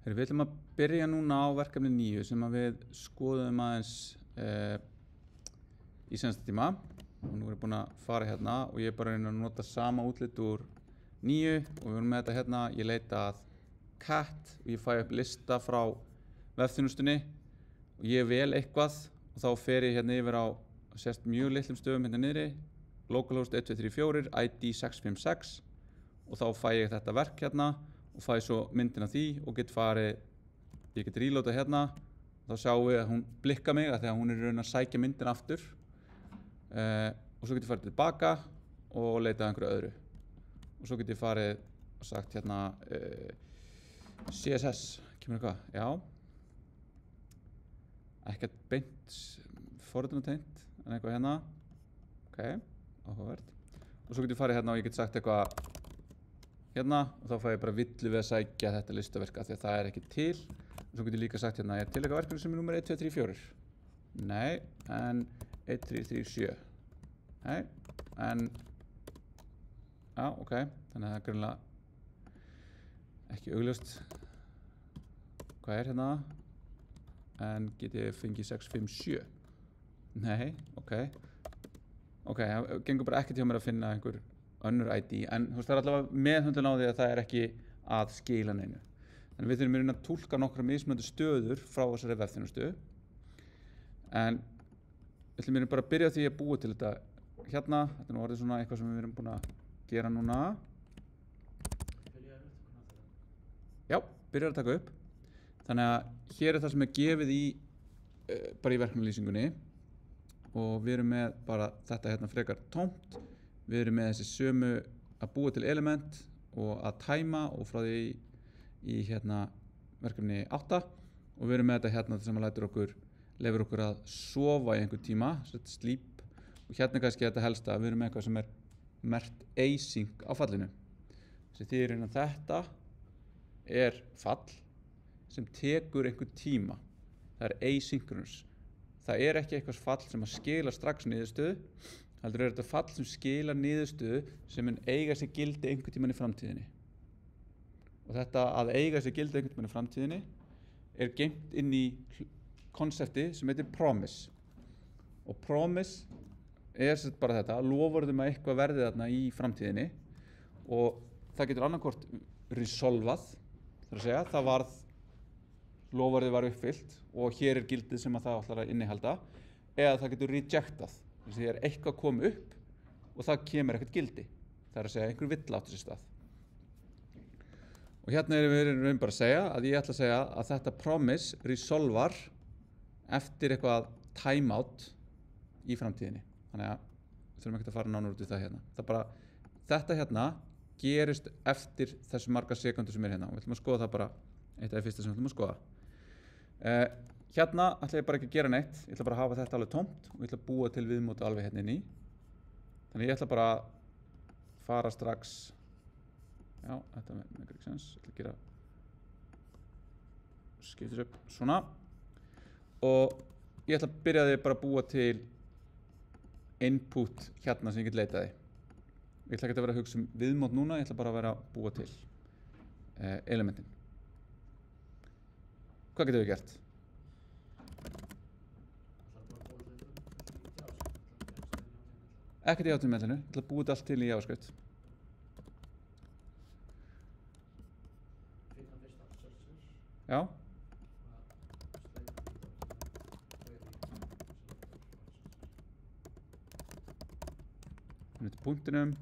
Við ætlum að byrja núna á verkefni 9 sem að við skoðum aðeins í senasta tíma og nú erum við búin að fara hérna og ég er bara að nota sama útlit úr 9 og við erum með þetta hérna. Ég leita að cat og ég fæ upp lista frá vefþjónustunni og ég vel eitthvað og þá fer ég hérna yfir á sérst mjög litlum stöðum hérna niðri, localhost 1234, ID 656 og þá fæ ég þetta verk hérna og fæ svo myndina því og ég get reloadað hérna og þá sjáum við að hún blikkar mig að því að hún er í raun að sækja myndina aftur og svo get ég farið tilbaka og leitað einhverju öðru og svo get ég farið og sagt hérna CSS, kemur eitthvað? Já, ekkert beint forritunartengt en eitthvað hérna, ok, áhugavert og svo get ég farið hérna og ég get sagt eitthvað hérna og þá fæ ég bara villu við að sækja þetta listaverka því að það er ekki til og svo get ég líka sagt hérna, er til eitthvað verkefni sem er númer 1, 2, 3, 4 nei, en 1, 3, 3, 7 nei, en já, ok, þannig að það er greinilega ekki augljóst hvað er hérna en get ég fengið 6, 5, 7 nei, ok, það gengur bara ekkert hjá mér að finna einhver önnur ID, en þú veist það er allavega meðhöndlun á því að það er ekki að skila neinu. Þannig við þurfum að túlka nokkra mismunandi stöður frá þessari vefþjónustu. En við ætlum bara að byrja á því að búa til þetta hérna. Þetta er nú orðið svona eitthvað sem við erum búin að gera núna. Já, byrjar að taka upp. Þannig að hér er það sem er gefið bara í verkefnalýsingunni og við erum með bara þetta hérna frekar tómt. Við erum með þessi sömu að búa til element og að tæma og frá því í hérna verkefni 8 og við erum með þetta hérna sem að leyfir okkur að sofa í einhver tíma, sleep og hérna kannski þetta helsta að við erum með eitthvað sem er merkt async á fallinu. Þessi þýðir að þetta er fall sem tekur einhver tíma. Það er asynchronous. Það er ekki eitthvað fall sem að skila strax niðurstöðu. Heldur er þetta fall sem skilar niðurstöðu sem mun eiga sér gildi einhvern tímann í framtíðinni. Og þetta að eiga sér gildi einhvern tímann í framtíðinni er geymt inn í konsepti sem heitir promise. Og promise er bara þetta, loforðum að eitthvað verði þarna í framtíðinni og það getur annarkvort resolvað, þar að segja, loforðið var uppfyllt og hér er gildið sem að það ætlar að innihalda, eða það getur rejectað. Því að eitthvað kom upp og það kemur ekkert gildi. Það er að segja einhver vill átti sér stað. Og hérna erum við bara að segja að ég ætla að segja að þetta promise resolvar eftir eitthvað timeout í framtíðinni. Þannig að við þurfum ekkert að fara nánar út í það hérna. Það bara, þetta hérna gerist eftir þessu marga sekundur sem er hérna. Og við ætlum að skoða það bara, eitt af því fyrsta sem við ætlum að skoða. Hérna ætla ég bara ekki að gera neitt, ég ætla bara að hafa þetta alveg tómt og ég ætla að búa til viðmóti alveg hérna inn í. Þannig ég ætla bara að fara strax, já, þetta make ekki sens, ég ætla að gera, skiptis upp svona og ég ætla að byrja því bara að búa til input hérna sem ég get leitaði. Ég ætla ekki að vera að hugsa um viðmót núna, ég ætla bara að vera að búa til elementin. Hvað getum við gert? Ekkert í HTML-inu, ég ætla að búa þetta allt til í JavaScript. Já. Þetta er punktinum.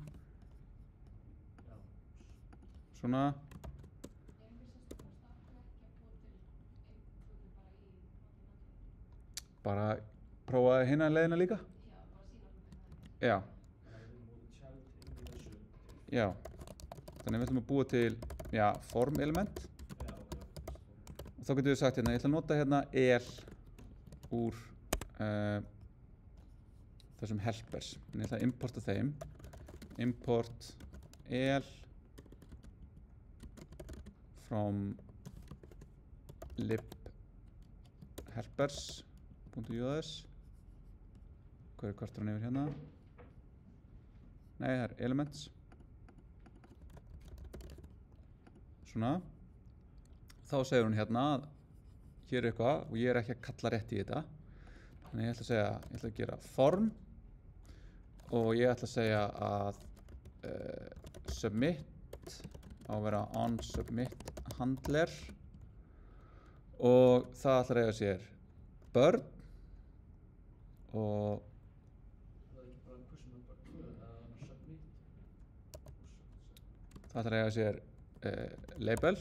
Svona. Bara prófa hina leiðina líka. Já. Já. Þannig við ætlum að búa til, já, form element. Og þá getum við sagt hérna, ég ætla að nota hérna el úr þessum helpers. Þannig ég ætla að importa þeim. Import el from lib helpers.js. Hvað er kvartan yfir hérna? Nei, það er elements. Svona. þá segir hún hérna að hér eitthvað og ég ekki að kalla rétt í þetta. Þannig ég ætla að segja, ég ætla að gera form og ég ætla að segja að submit á að vera on submit handler og það ætla að eiga sér börn og það ætla að eiga sér label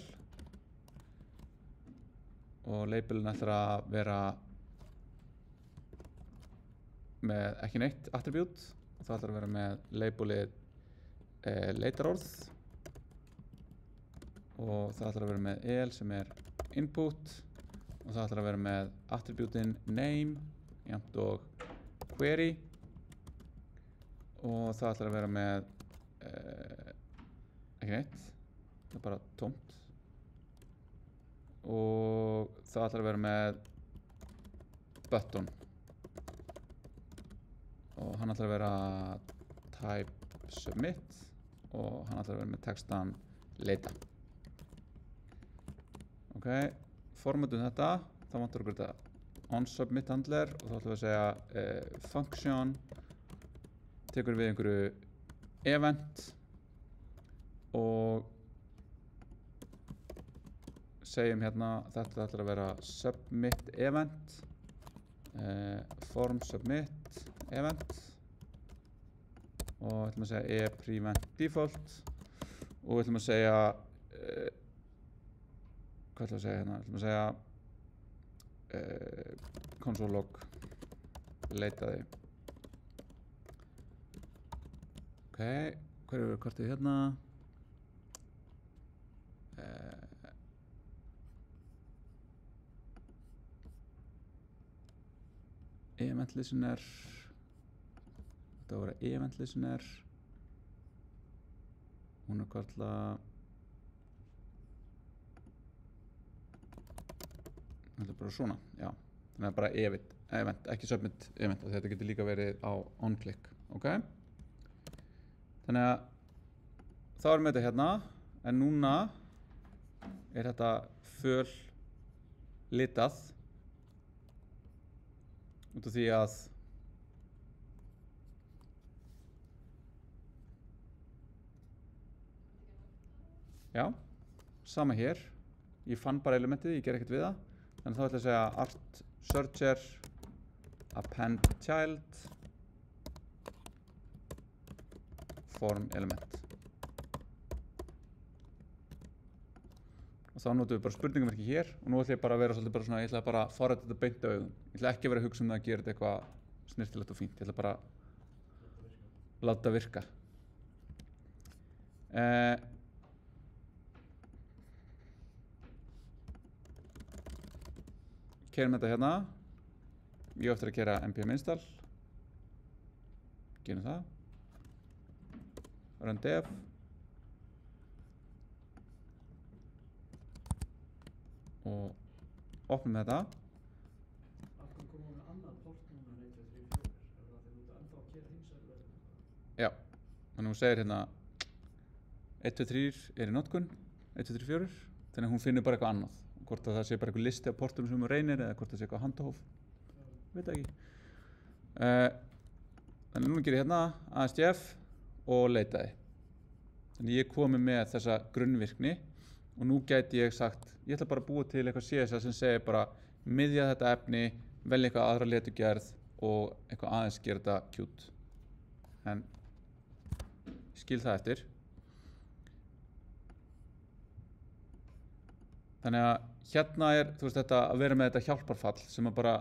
og labelin ætla að vera með ekki neitt attribute og það ætla að vera með labelið leitarorð og það ætla að vera með el sem input og það ætla að vera með attributein name jafnt og query og það ætla að vera með ekki neitt, það bara tómt og það ætla að vera með button og hann ætla að vera type submit og hann ætla að vera með textan leita. Ok, formatum þetta, þá vantar okkur þetta on submit handler og þá ætlum við að segja function tekur við einhverju event og segjum hérna þetta ætlar að vera submit event form submit event og ætlum að segja prevent default og ætlum að segja hvað ætlum að segja hérna, ætlum að segja console log leitaði. Ok, hver eru kortið hérna? Event listener þetta voru event listener hún kvartla þetta bara svona, já þannig að bara event, ekki submit event þetta getur líka verið á on-click ok þannig að þá erum við þetta hérna en núna er þetta föl litað út af því að já, sama hér ég fann bara elementið, ég ger ekkert við það þannig þá ætla ég að segja art searcher append child form element og þá notum við bara spurningamerki hér og nú ætla ég bara að vera svolítið bara svona, ég ætla bara að forrita þetta beint á augum ég ætla ekki að vera að hugsa það að gera þetta eitthvað snirtilegt og fínt, ég ætla bara að láta virka keyrum þetta hérna ég á eftir að gera npm install gerum það run dev og opnum þetta já, þannig að hún segir hérna 1, 2, 3 er í notkun 1, 2, 3, 4 þannig að hún finnur bara eitthvað annað hvort að það sé bara eitthvað listi af portum sem hún reynir eða hvort það sé eitthvað handahóf veit ekki þannig að núna ger ég hérna ASDF og leitaði þannig ég komi með þessa grunnvirkni og nú gæti ég sagt ég ætla bara að búa til eitthvað CSS sem segir bara miðja þetta efni velja eitthvað aðra letugerð og eitthvað aðeins gera þetta cute en ég skil það eftir þannig að hérna er þú veist þetta að vera með þetta hjálparfall sem að bara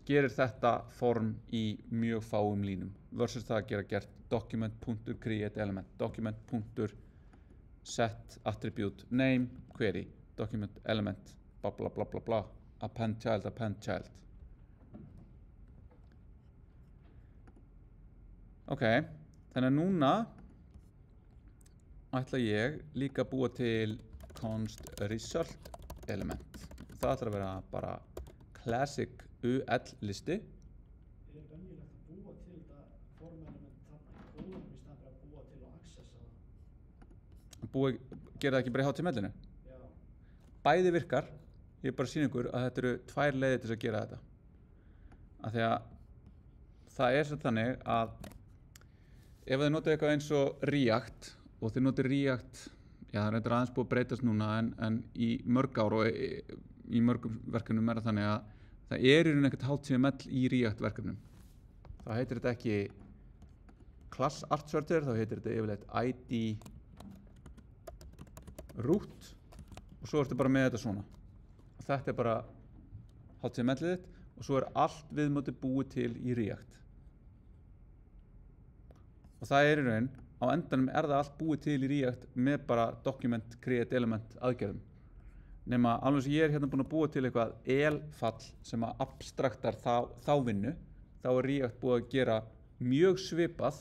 gerir þetta form í mjög fáum línum versus það að gert document.create element document.set attribute name query document element bla bla bla bla bla append child ok, þannig að núna ætla ég líka að búa til const result element það ætla að vera bara classic UL listi er venjulegt að búa til þetta form element þarna í kóðunum í staðinn fyrir að búa til og accessa gera það ekki bara í HTML-inu? Já. bæði virkar. Ég bara sýna ykkur að þetta eru 2 leiðir til þess að gera þetta. Af því að það sem þannig að ef þið notið eitthvað eins og React og þið notið React, já það er aðeins búið að breytast núna en í mörg ár og í mörgum verkefnum það þannig að það í raun ekkert HTML í React verkefnum. Þá heitir þetta ekki class art sorter, þá heitir þetta yfirleitt ID root og svo ertu bara með þetta svona. Og þetta bara HTML-ið þitt og svo allt viðmótið búið til í React. Og það í raun, á endanum það allt búið til í React með bara document create element aðgerðum. Nema alveg sem ég hérna búin að búa til eitthvað el-fall sem að abstraktar þá vinnu, þá React búið að gera mjög svipað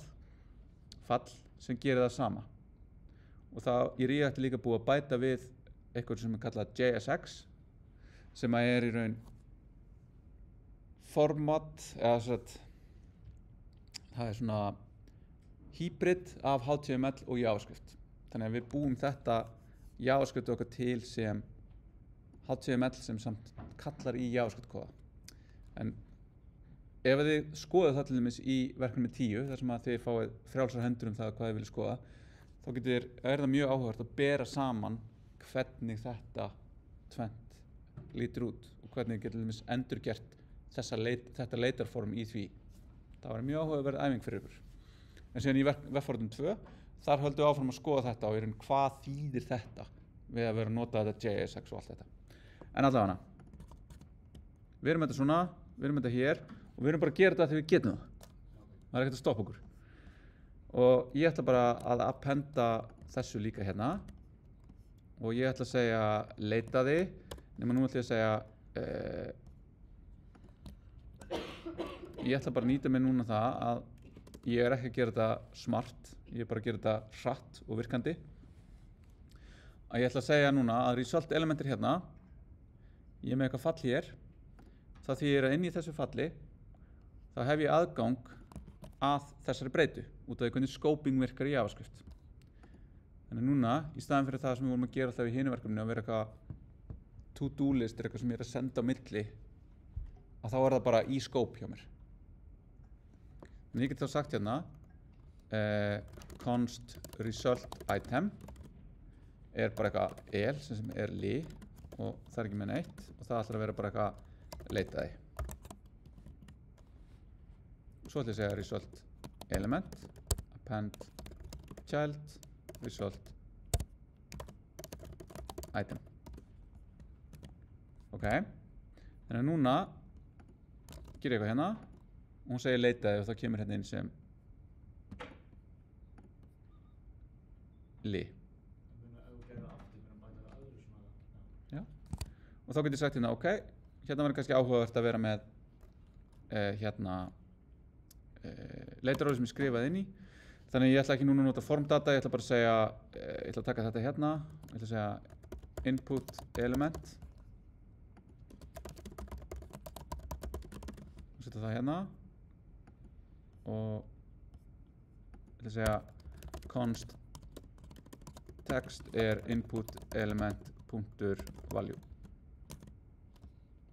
fall sem gerir það sama. Og þá í React líka búið að bæta við eitthvað sem kallað JSX sem að í raun format eða það svona hybrid af HTML og JavaScript. Þannig að við búum þetta JavaScript okkar til sem HTML sem samt kallar í JavaScript kóða. En ef þið skoðið það til dæmis í verkefni 10 þar sem að þið fáið frjálsar hendur það hvað þið viljið skoða, þá það mjög áhugavert að bera saman hvernig þetta tvennt lítur út og hvernig þið getur til dæmis endurgert þetta leitarform í því. Það var mjög áhugaverð æfing fyrir ykkur. En síðan í vegforritun 2, þar höldum við áfram að skoða þetta og hvað þýðir þetta við að vera að nota þetta JSX og allt þetta. En allavega, við erum þetta svona, við erum þetta hér og við erum bara að gera þetta þegar við getum það. Það ekkert að stoppa okkur. Og ég ætla bara að appenda þessu líka hérna og ég ætla að segja leitaði, nema nú ætla ég að segja ég ætla bara að nýta mig núna það að ég ekki að gera þetta smart, ég bara að gera þetta hratt og virkandi. Að ég ætla að segja núna að result elementir hérna, ég með eitthvað fall hér, það þýðir að inn í þessu falli, þá hef ég aðgang að þessari breytu, út af því hvernig scoping virkar í JavaScript. Þannig núna, í staðan fyrir það sem við vorum að gera alltaf í hinu verkefninu, að vera eitthvað to-do list, eitthvað sem ég að senda á milli, að þá það bara í scope hjá mér. En ég get þá sagt hérna const result item bara eitthvað el sem li og það ekki með neitt og það ætlar að vera bara eitthvað leitaði. Svo ætla ég að segja result element append child result item. Ok, þannig að núna ger ég eitthvað hérna og hún segir leitaði og það kemur hérna inn sem li. Já. Og þá getur ég sagt hérna, ok, hérna verður kannski áhugavert að vera með leitaróði sem ég skrifaði inn í. Þannig ég ætla ekki núna að nota formdata, ég ætla bara að segja, ég ætla að taka þetta hérna, ég ætla að segja input element. Og setja það hérna. Og ég ætla að segja const text input element .value.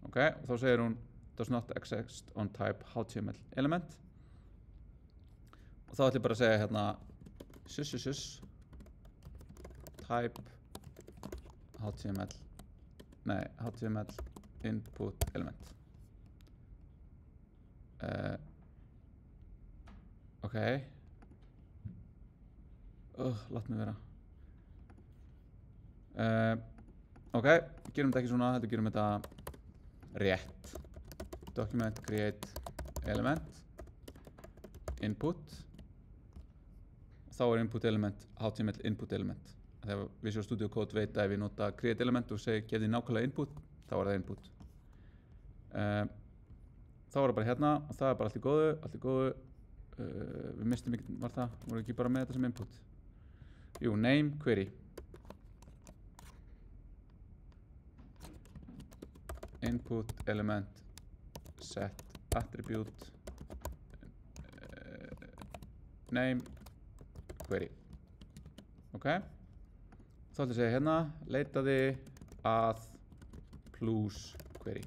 Ok, og þá segir hún does not exist on type HTML element. Og þá ætla ég bara að segja hérna type HTML input element. Ok, látt mig vera. Ok, gerum þetta ekki svona, þetta gerum þetta rétt. Document create element input. Þá input element HTML input element. Þegar Visual Studio Code veit að ef ég nota create element og segi gefði nákvæmlega input, þá það input. Þá það bara hérna og það bara allt í góðu. Við mistum ekki, var það? Voru ekki bara með þetta sem input? Jú, name query. Input element set attribute name query. Ok. Þá ætla ég að segja hérna leitaði að plus query.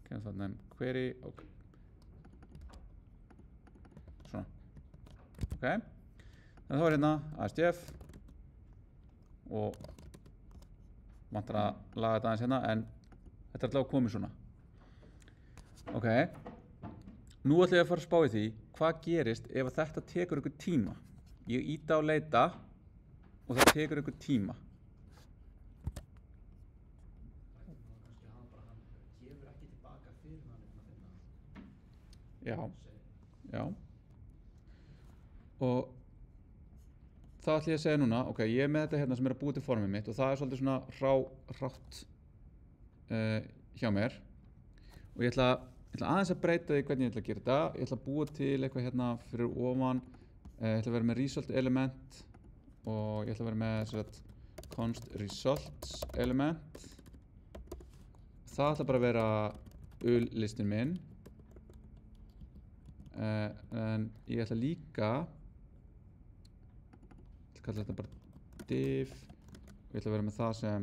Ok, þannig query, ok. Svona. Ok. Þannig þá hérna ASDF og vantar að laga þetta aðeins hérna, en þetta er alltaf komið svona. Ok. Nú ætla ég að fara að spá í því hvað gerist ef þetta tekur ykkur tíma. Ég íta á leita og það tekur ykkur tíma. Já. Já. Og það ætla ég að segja núna, ok, ég er með þetta hérna sem er að búa til formið mitt og það er svolítið svona hrátt hjá mér og ég ætla aðeins að breyta því hvernig ég ætla að gera þetta. Ég ætla að búa til eitthvað hérna fyrir ofan, ég ætla að vera með result element og ég ætla að vera með const results element. Það ætla bara að vera listin minn, en ég ætla líka kalla þetta bara div og ég ætla að vera með það sem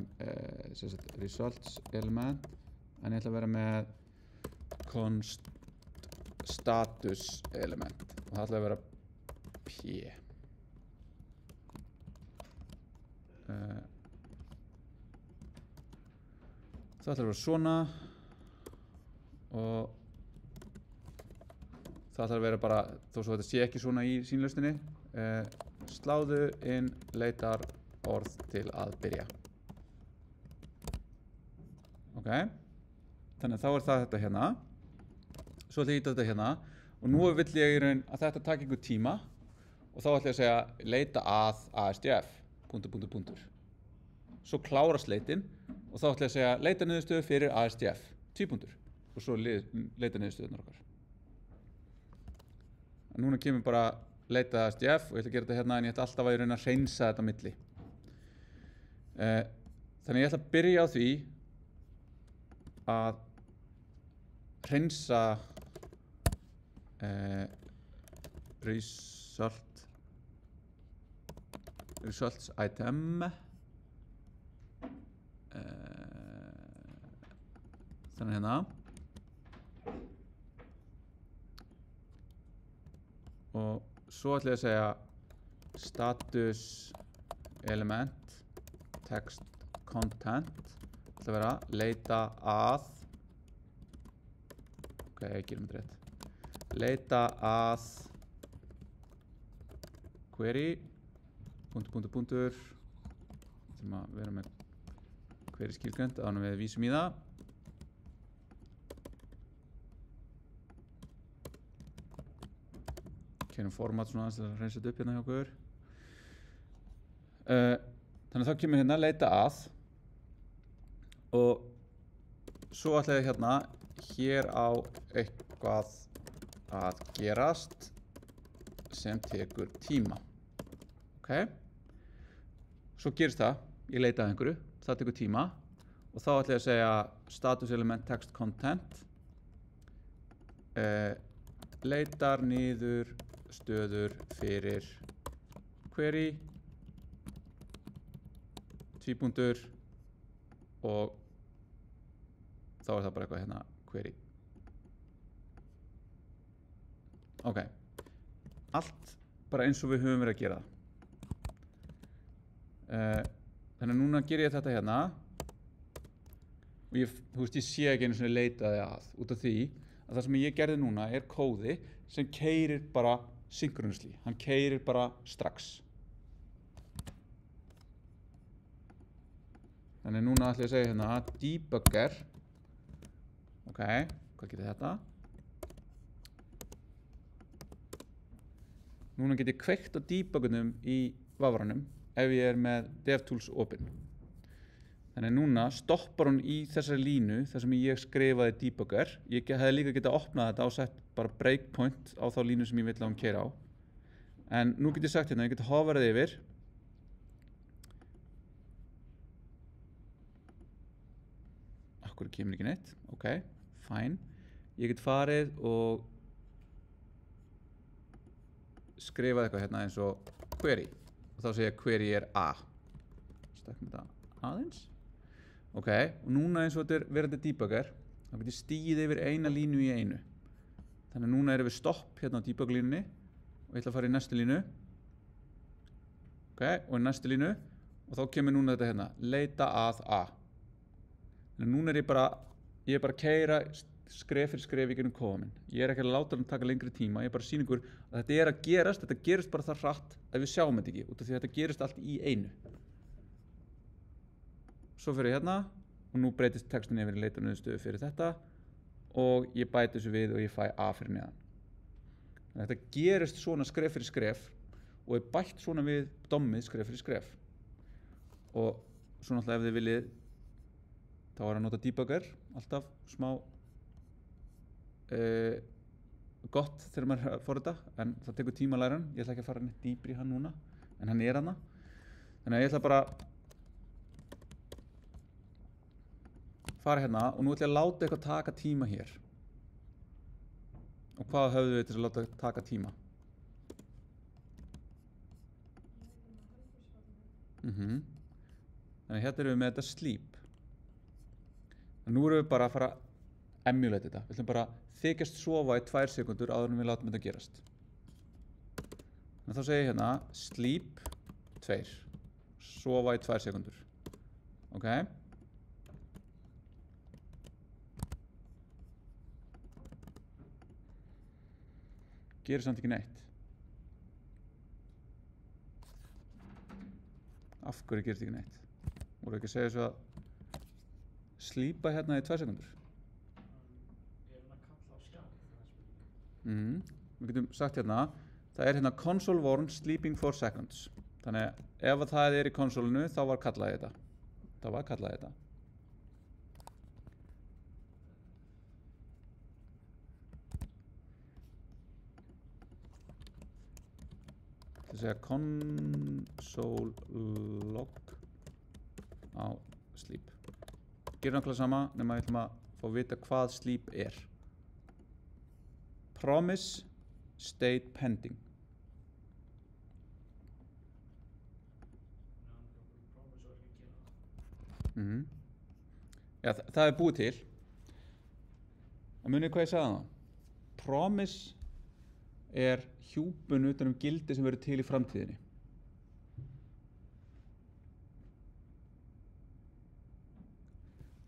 results element, en ég ætla að vera með const status element og það ætla að vera p. Það ætla að vera svona og það ætla að vera bara, þó svo þetta sé ekki svona í sýnlausninni, sláðu inn leitar orð til að byrja. Ok, þannig að þá er það þetta hérna. Svo ætla ég að íta þetta hérna og nú vill ég í raun að þetta taki einhver tíma og þá ætla ég að segja leita að ASDF, ... Svo klárast leitin og þá ætla ég að segja leita niðurstöðu fyrir ASDF, ... Og svo leita niðurstöðunar okkar. Núna kemur bara leita ASDF og ég ætla að gera þetta hérna en ég ætla alltaf að í raun að hreinsa þetta á milli. Þannig ég ætla að byrja á því að hreinsa results item. Þannig hérna. Og svo ætla ég að segja status element text content. Það ætla að vera leita að, ok, ég gerum þetta rétt, leita að query sem að vera með query skilgreint áður en við vísum í það. Kynum format svona aðeins að reynsa þetta upp hérna hjá okkur. Þannig að þá kemur hérna leita að og svo ætla ég hérna, hér á eitthvað að gerast sem tekur tíma. Ok? Svo gerist það, ég leita að einhverju, það tekur tíma og þá ætla ég að segja status element text content leitar niður stöður fyrir query tvípunktur og þá er það bara eitthvað hérna query. Ok, allt bara eins og við höfum verið að gera það. Þannig að núna ger ég þetta hérna og ég sé ekki einu sinni leitaði að út af því að það sem ég gerði núna er kóði sem keyrir bara synchronously, hann keyrir bara strax. Þannig núna ætla ég að segja hérna debugger. Ok, hvað getur þetta? Núna get ég kveikt á debuggunum í vafranum ef ég er með DevTools opinn. Þannig núna stoppar hún í þessari línu þar sem ég skrifaði debugger. Ég hefði líka getað opnað þetta og sett bara breakpoint á þá línu sem ég vill að hún keyra á. En nú get ég sagt hérna, ég get hoverað yfir. Akkur kemur ekki neitt. Ok, fine. Ég get farið og skrifað eitthvað hérna eins og query. Og þá segja query er A. Stakkum þetta aðeins. Ok, og núna eins og þetta verandi debugger, þá get ég stigið yfir eina línu í einu. Þannig að núna erum við stopp hérna á debug línunni og ég ætla að fara í næstu línu. Ok, og í næstu línu og þá kemur núna þetta hérna, leita að A. Þannig að núna ég er bara að keyra skref fyrir skref í gegnum kóða minn. Ég er ekki að láta hann taka lengri tíma, ég er bara að sýna ykkur að þetta er að gerast, þetta gerist bara það hratt að við sjáum þetta ekki, út af því að þetta gerist allt í einu. Svo fyrir ég hérna og nú breytist textin yfir í leita niðurstöðu fyrir þetta og ég bæti þessu við og ég fæ A fyrir neðan. Þannig að þetta gerist svona skref fyrir skref og er bætt svona við dommið skref fyrir skref. Og svo náttúrulega ef þið viljið þá er að nota debugger, alltaf smá gott þegar maður er að forrita, en það tekur tíma að læra hann. Ég ætla ekki að fara neitt dýpri í hann núna, en hann er hana. Þannig að ég ætla bara fara hérna og nú ætla ég að láta eitthvað taka tíma hér. Og hvað höfðu við til að láta taka tíma? Þannig að hérna erum við með þetta sleep. En nú erum við bara að fara að emulate þetta. Við ætlum bara að þykjast sofa í 2 sekúndur áður en við látum þetta gerast. Þannig að þá segir ég hérna sleep 2. Sofa í 2 sekúndur. Ok. Gerir samt ekki neitt. Af hverju gerist ekki neitt? Voru ekki að segja svo að slípa hérna í 2 sekúndur? Er hann að kalla á skjá? Við getum sagt hérna, það er hérna console warn sleeping for seconds. Þannig að ef það er í konsolinu þá var kallaði þetta. Það var kallaði þetta. Það segja console log á sleep. Gerir nákvæmlega sama nema við ætlum að fá að vita hvað sleep er. Promise state pending. Já, það er búið til. En munið hvað ég sagði það? Promise er hjúpun utan gildi sem verður til í framtíðinni.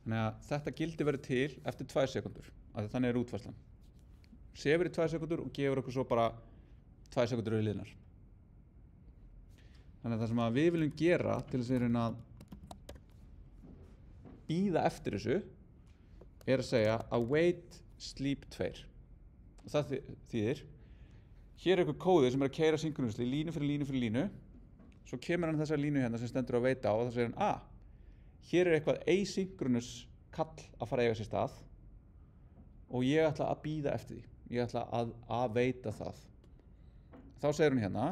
Þannig að þetta gildi verður til eftir 2 sekúndur, af því þannig er útfærslan. Sefur í 2 sekúndur og gefur okkur svo bara 2 sekúndur við liðnar. Þannig að það sem að við viljum gera til þess að bíða eftir þessu er að segja await sleep 2. Og það þýðir, hér er eitthvað kóðið sem er að keyra synchronously línu fyrir línu fyrir línu. Svo kemur hann þessa línu hérna sem stendur að veita á og þá segir hann, hér er eitthvað asynchronous kall að fara að eiga sér stað og ég ætla að bíða eftir því. Ég ætla að veita það. Þá segir hann hérna,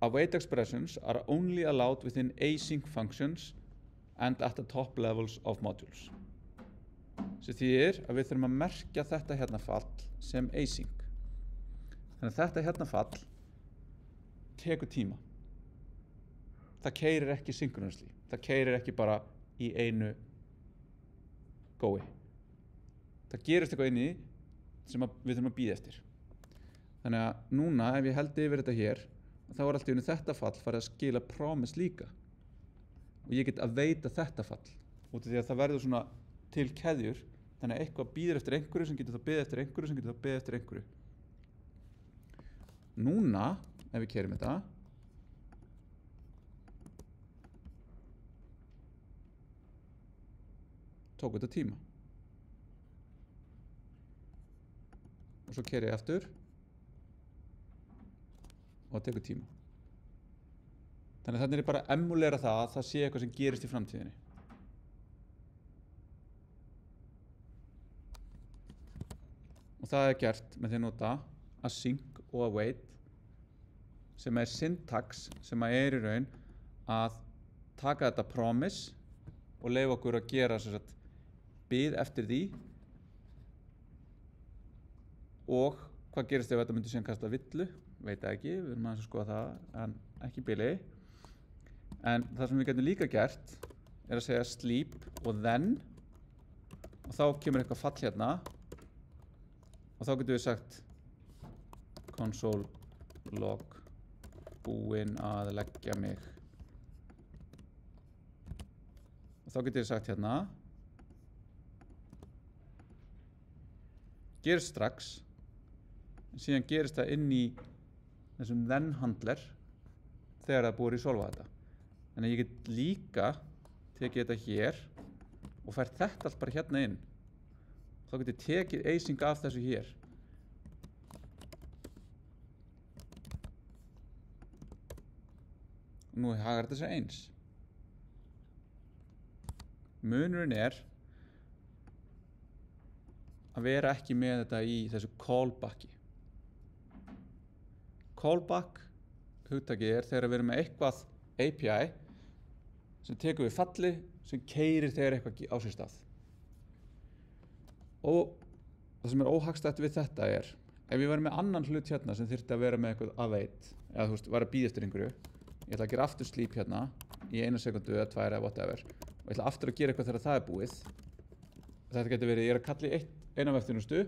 await expressions are only allowed within async functions and at the top levels of modules. Sem þýðir að við þurfum að merkja þetta hérna fall sem async. Þannig að þetta hérna fall tekur tíma. Það keyrir ekki synchronously. Það keyrir ekki bara í einu gói. Það gerist eitthvað inni sem við þurfum að bíða eftir. Þannig að núna ef ég held yfir þetta hér, þá er allt í einu þetta fall farið að skila promise líka. Og ég get að veita þetta fall. Út af því að það verður svona til keðjur, þannig að eitthvað býður eftir einhverju sem getur þá beðið eftir einhverju sem getur þá beðið eftir einhverju. Núna, ef við keyrum þetta, tók þetta tíma. Og svo keyri ég aftur og það tekur tíma. Þannig að þannig er bara að emulera það að það sé eitthvað sem gerist í framtíðinni. Og það er gert með því að nota async og await sem er syntax sem er í raun að taka þetta promise og leyfa okkur að gera sem sagt bið eftir því og hvað gerist ef þetta myndi síðan kasta villu, veit ekki, við erum aðeins að skoða það en ekki bili. En það sem við getum líka gert að segja sleep og then og þá kemur eitthvað fall hérna og þá getum við sagt console log búinn að leggja mig og þá getum við sagt hérna gerist strax en síðan gerist það inn í þessum then handler þegar það er búið að resolva þetta. Þannig að ég get líka tekið þetta hér og fært þetta allt bara hérna inn. Þá get ég tekið async af þessu hér. Og nú hagar þetta sér eins. Munurinn að vera ekki með þetta í þessu callbacki. Callback hugtakið þegar við erum með eitthvað API sem tekur við falli sem keyrir þegar eitthvað á sér stað. Og það sem óhagstætt við þetta ef ég væri með annan hlut hérna sem þyrfti að vera með eitthvað await eða þú veist, var að bíða eftir einhverju ég ætla að gera aftur sleep hérna í 1 sekundu eða 2 eða whatever og ég ætla aftur að gera eitthvað þegar það er búið. Þetta getur verið, ég að kalla í eina vefþjónustu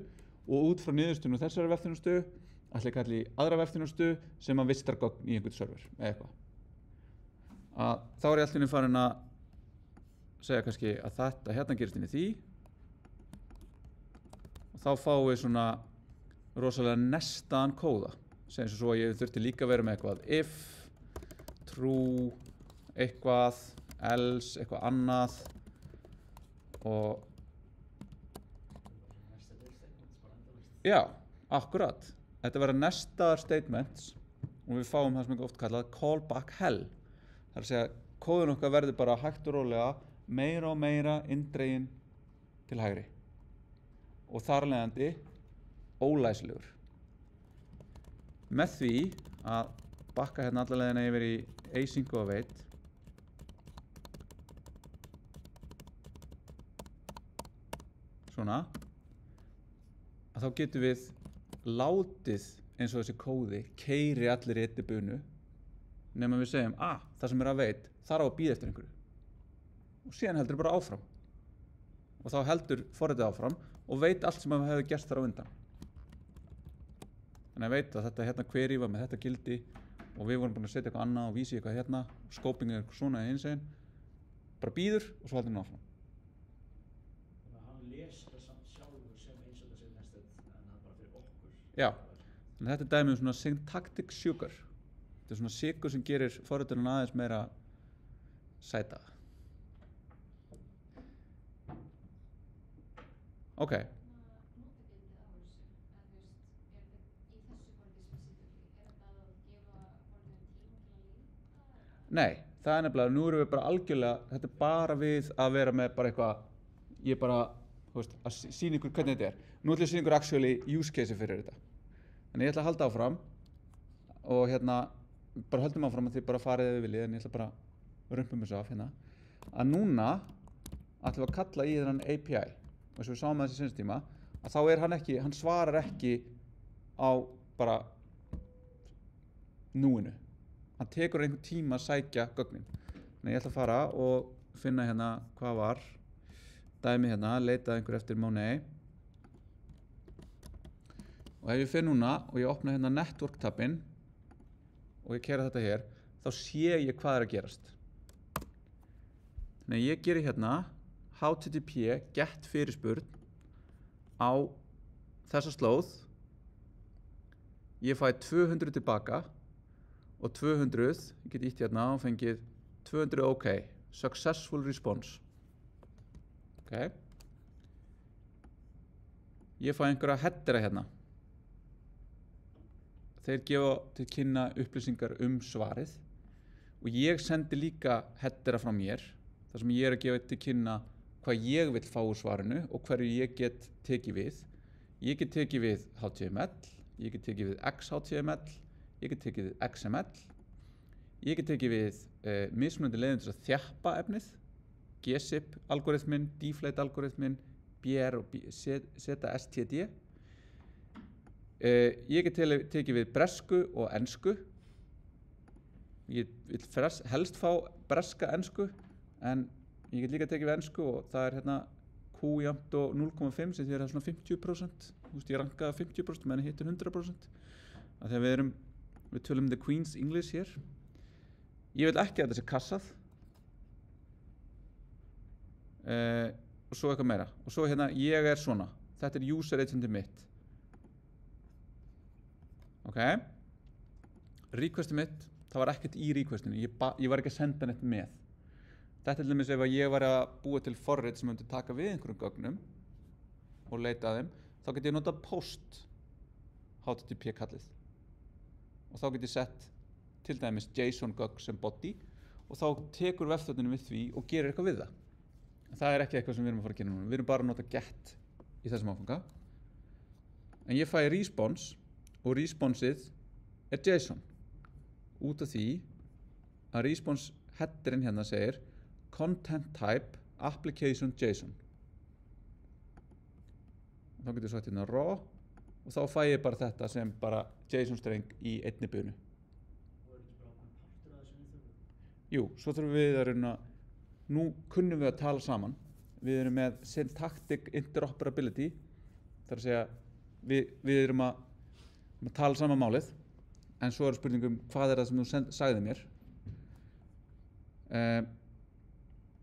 og út frá niðurstöðunum þessari vefþjónustu ætla ég að kalla í aðra vefþjónustu sem að vistar gögn í einhvern server eða eitthvað. Þá ég allt í einu farin að segja kannski að þetta hérna gerist inn í því og þá fáum við svona rosalega nestaðan kóða. Segjum svo að ég þurfti líka að vera með eitthvað if, true, eitthvað, else, eitthvað annað og já, akkurat. Þetta verða nestaðar statements og við fáum það sem er oft kallað callback hell. Það er að segja kóðun okkar verður bara hægt og rólega meira og meira inndreginn til hægri og þar leiðandi ólæslegur. Með því að bakka hérna alla leiðina yfir í async og await svona að þá getum við látið eins og þessi kóði keyri allir í einni bunu nema við segjum það sem er að veit þarf að bíða eftir einhverju og síðan heldur bara áfram og þá heldur forritið áfram og veit allt sem hefur gerst þar á undan. Þannig að veit að þetta hérna query var með þetta gildi og við vorum búin að setja eitthvað annað og vísi eitthvað hérna og scoping er eitthvað svona í hinsegin bara býður og svo heldur hann áfram. Þannig að hann les það samt sjálfur sem eins og það sé nested en það er bara fyrir okkur. Já, þannig að þetta er dæmi svona syntactic sugar. Þetta er svona sykur sem gerir forritunum aðeins meira sæta. Ok. Nei, það er nefnilega, nú erum við bara algjörlega, þetta er bara við að vera með bara eitthvað, ég bara, þú veist, að sýna ykkur hvernig þetta er. Nú ætlum ég að sýna ykkur actually use case fyrir þetta. Þannig ég ætla að halda áfram og hérna, bara höldum áfram að þið bara farið ef við viljið, en ég ætla bara að rumpum þessu af hérna. Að núna ætlum við að kalla í þennan API, og eins og við sáum að þessi sinnstíma, að þá er hann ekki, hann svarar ekki á bara núinu. Hann tekur einhvern tíma að sækja gögnin. Þannig ég ætla að fara og finna hérna hvað var dæmi hérna, leita einhver eftir Money og ef ég finn núna og ég opna hérna network tabin og ég keyra þetta hér þá sé ég hvað er að gerast. Þannig ég geri hérna http get fyrirspurn á þessa slóð ég fæ 200 tilbaka og 200, ég get ítt hérna og fengið 200 OK, successful response. Ok. Ég fæ einhverja headera hérna. Þeir gefa til kynna upplýsingar svarið og ég sendi líka headera frá mér, þar sem ég að gefa til kynna hvað ég vil fá úr svarinu og hverju ég get tekið við. Ég get tekið við HTML, ég get tekið við XHTML, ég get tekið við XML, ég get tekið við mismunandi leiðum til að þjappa efnið, GZIP algoritminn, deflate algoritminn, BR og ZSTD. Ég get tekið við bresku og ensku. ég vil helst fá breska ensku, en ég get líka tekið við ensku og það er hérna Q jafnt og 0,5 sem því er það svona 50%. Þú veist, ég rankaði 50% meðan hittir 100%. Af því að við tölum the Queen's English hér. Ég vil ekki að þetta sé kassað. Og svo eitthvað meira. Og svo hérna, ég er svona. Þetta er user agenti mitt. Ok. Requesti mitt, það var ekkert í requestinu. Ég var ekki að senda neitt með. Þetta er til dæmis ef ég var að búa til forrit sem myndi taka við einhverjum gögnum og leita að þeim, þá get ég nota post HTTP kallið. Og þá get ég sett til dæmis JSON gögn sem body og þá tekur vefþjónninn við því og gerir eitthvað við það. Það er ekki eitthvað sem við erum að fara að gera núna. Við erum bara að nota get í þessum áfanga. En ég fæ response og responsið er JSON. Út af því að response headerinn hérna segir content type application JSON. Þá getur ég sagt hérna raw og þá fæ ég bara þetta sem bara JSON streng í einni bunu. Og er þetta bara ákveðin partur af þessu við þurfum? Jú, svo þurfum við að reyna, nú kunnum við að tala saman. Við erum með syntactic interoperability, það er að segja við erum að tala saman málið, en svo er spurningum hvað er það sem þú sagði mér.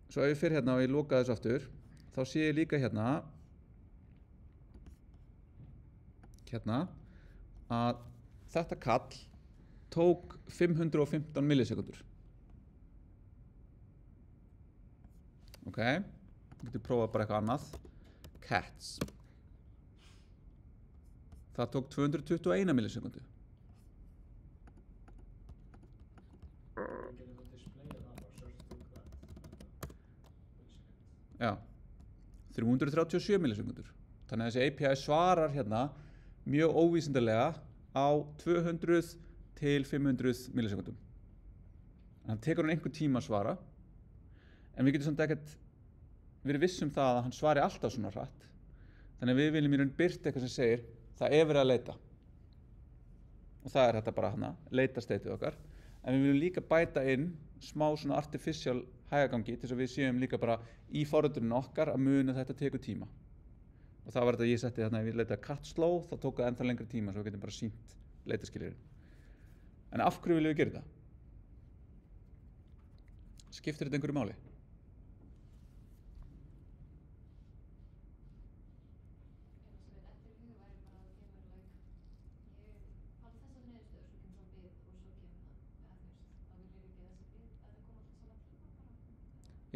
Svo ef ég fyrir hérna og ég loka þessu aftur, þá sé ég líka hérna að þetta kall tók 515 millisekundur. Ok, þú getur prófað bara eitthvað annað. Cats. Það tók 221 millisekundu. Já, 337 millisekundur. Þannig að þessi API svarar hérna mjög óvísindarlega á 200 til 500 millisekundum. Hann tekur hann einhver tíma að svara, en við getum samt ekkert verið vissum það að hann svari alltaf svona hratt. Þannig að við viljum í raun birta eitthvað sem segir það er verið að leita. Og það er þetta bara hana, leita statið okkar. En við viljum líka bæta inn smá svona artificial hægagangi til þess að við séum líka bara í forritunum okkar að muna þetta tekur tíma. Og það var þetta að ég setti þarna, ef ég leitaði cat slow, þá tók það ennþá lengri tíma svo við getum bara sýnt leitaskilyrðin. En af hverju viljum við gera þetta? Skiptir þetta einhverju máli?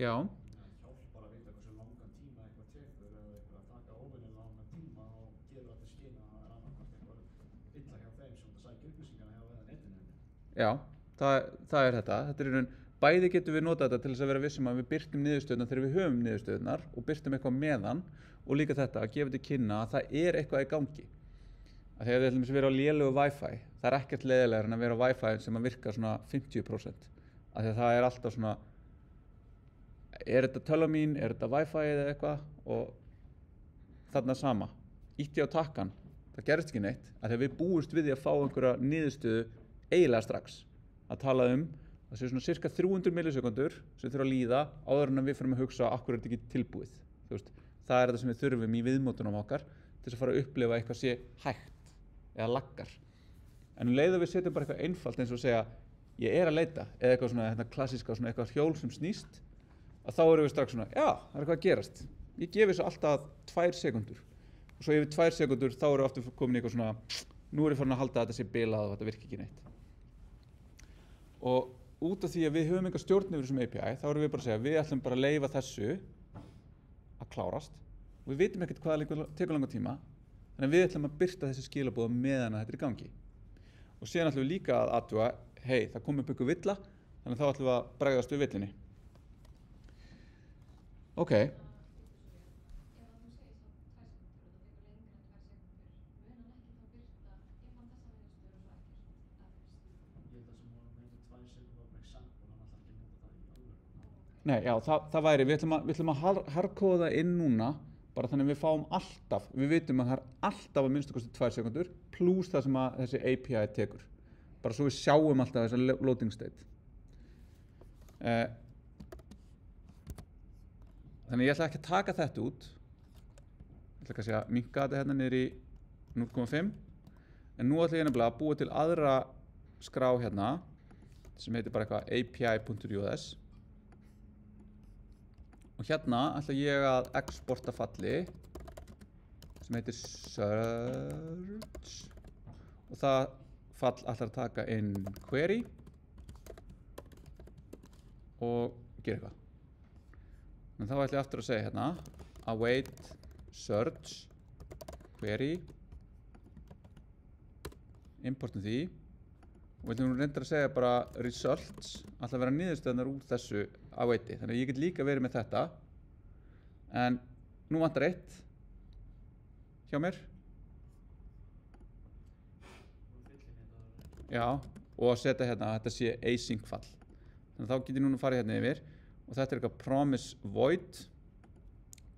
Já. Það hjálpar að vita hversu langan tíma eitthvað tekur eða eitthvað að taka óvenjulega langan tíma og gefur þetta skina að það er annarkvæmt eitthvað illa hjá þeim sem það sækja upplýsingarna hjá eða netinu. Já, það er þetta. Þetta er í raun, bæði getum við notað þetta til þess að vera vissum að við birtum niðurstöðunar þegar við höfum niðurstöðunar og birtum eitthvað meðan og líka þetta að gefa til kynna að það er eitthvað í gangi. Að þegar við ætlum að vera á lélegu Wi-Fi, það er ekkert leiðilegra en að vera á Wi-Fi sem að virka svona 50%. Af því að það er alltaf svona er þetta tölva mín, er þetta Wi-Fi eða eitthvað og þarna sama. Ítti á takkan, það gerist ekki neitt að þegar við búumst við því að fá einhverja niðurstöðu eiginlega strax. Að tala það séu svona cirka 300 millisekundur sem þurfa að líða áður en við fyrir að hugsa akkur er þetta ekki tilbúið. Þú veist, það er þetta sem við þurfum í viðmótunum okkar til þess að fara að upplifa eitthvað sé hægt eða laggar. En leið að við setjum bara eitthvað einfalt eins og segja ég er að leita eða eitthvað svona þetta klassíska svona eitthvað hjól sem snýst að þá erum við strax svona, já, það er eitthvað að gerast. Ég gefi þessu alltaf 2 sekundur og svo yfir 2 sekundur þá erum við aftur komin í eitthvað svona, nú er ég farin að halda að þetta sé bilað og þetta virki ekki neitt. Og út af því að við höfum enga stjórn yfir þessum API, þá erum við bara að segja, við ætlum bara að leyfa þessu að klárast og við vitum ekkert hvað tekur langa tíma, þannig að við ætlum að birta þessi skilaboð meðan að þetta er í gangi. Og síðan ætlum við líka að athuga, hey, það kom upp ykkur villa, þannig að þá ætlum við að bregðast við villinni. Ok. Nei, já, það væri, við ætlum að hardkóða inn núna, bara þannig að við fáum alltaf, við vitum að það er alltaf að minnstu kosti 2 sekundur, pluss það sem að þessi API tekur. Bara svo við sjáum alltaf þessa loading state. Þannig ég ætla ekki að taka þetta út. Ég ætla kannski að minnka þetta hérna niður í 0,5. En nú ætla ég nefnilega að búa til aðra skrá hérna sem heitir bara eitthvað api.js. Og hérna ætla ég að exporta falli sem heitir search. Og það fall ætlar að taka inn query og gera eitthvað. En þá ætla ég aftur að segja hérna await search query, importum því og við ætlum reyndar að segja bara results ætla að vera niðurstöðnar úr þessu awaiti. Þannig að ég get líka verið með þetta en nú vantar eitt hjá mér. Já, og að setja hérna að þetta sé async fall. Þannig að þá get ég núna að fara hérna yfir og þetta er eitthvað promise void,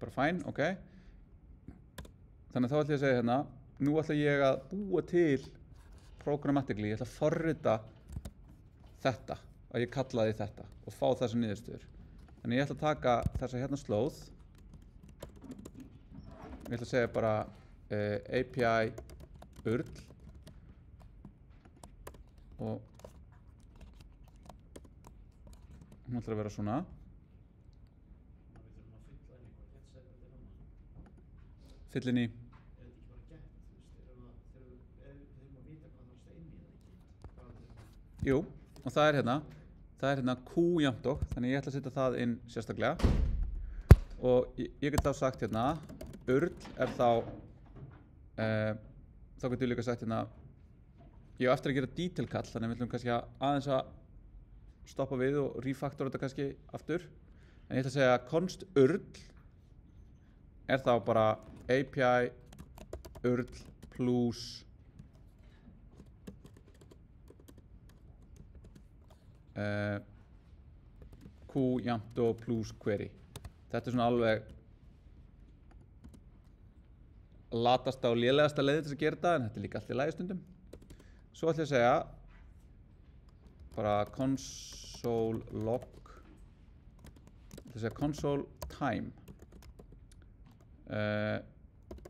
bara fine, ok. Þannig að þá ætla ég að segja hérna, nú ætla ég að búa til programmatically, ég ætla að forrita þetta, að ég kallaði þetta og fá þessa niðurstöður. Þannig ég ætla að taka þessa hérna slóð, ég ætla að segja bara API url og hún ætlar að vera svona. Fyll inn í. Er þetta ekki bara gett, þú veist, við þurfum að vita hvað það er inn í eða ekki? Jú, og það er hérna q jafndog, þannig ég ætla að setja það inn sérstaklega. Og ég get þá sagt hérna, url er þá getur ég líka sagt hérna, ég á eftir að gera detail kall, þannig við ætlum kannski aðeins að stoppa við og refactora þetta kannski aftur. En ég ætla að segja const url er þá bara API url plus q jafndog plus query. Þetta er svona alveg latasta og lélegasta leiðin til að gera þetta, en þetta er líka allt í lagi stundum. Svo ætla ég að segja bara console log, ætla að segja console time,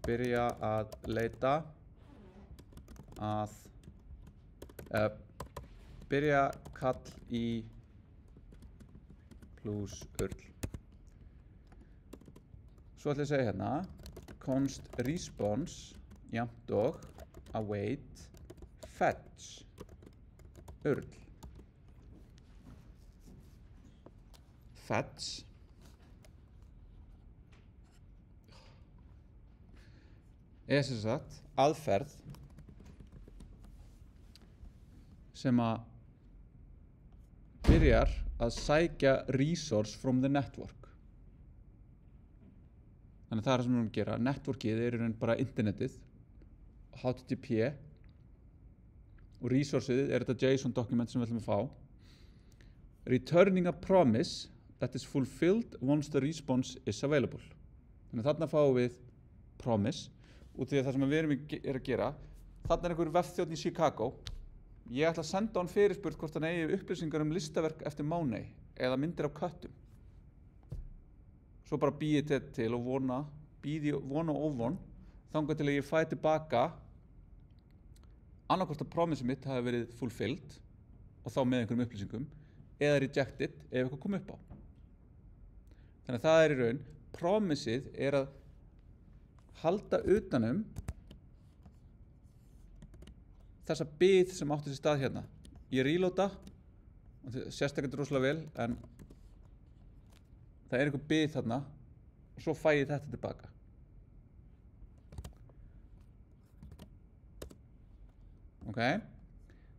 byrja að leita að byrja kall í plus url. Svo ætla ég að segja hérna const response jafndog await fetch url. Fetch er sem sagt aðferð sem að byrjar að sækja resource from the network. Þannig það er það sem við erum að gera. Networkið er í raun bara internetið, HTTP, og resourceið er þetta JSON dokument sem við ætlum að fá. Returning a promise that is fulfilled once the response is available. Þannig þarna fáum við promise, og því að það sem við erum að gera, þarna er einhver vefþjónn í Chicago. Ég ætla að senda hann fyrirspurn hvort hann eigi upplýsingar listaverk eftir Money eða myndir af köttum. Svo bara býð ég þetta til og vona og óvon þangað til að ég fæ tilbaka annarkvort að promise mitt hafi verið fulfilled og þá með einhverjum upplýsingum eða rejected ef eitthvað kom upp á. Þannig að það er í raun, promiseið er að halda utanum þessa bið sem átti sér stað hérna. Ég reloada og það sést ekkert rosalega vel en það er einhver bið þarna og svo fæ ég þetta tilbaka. Ok,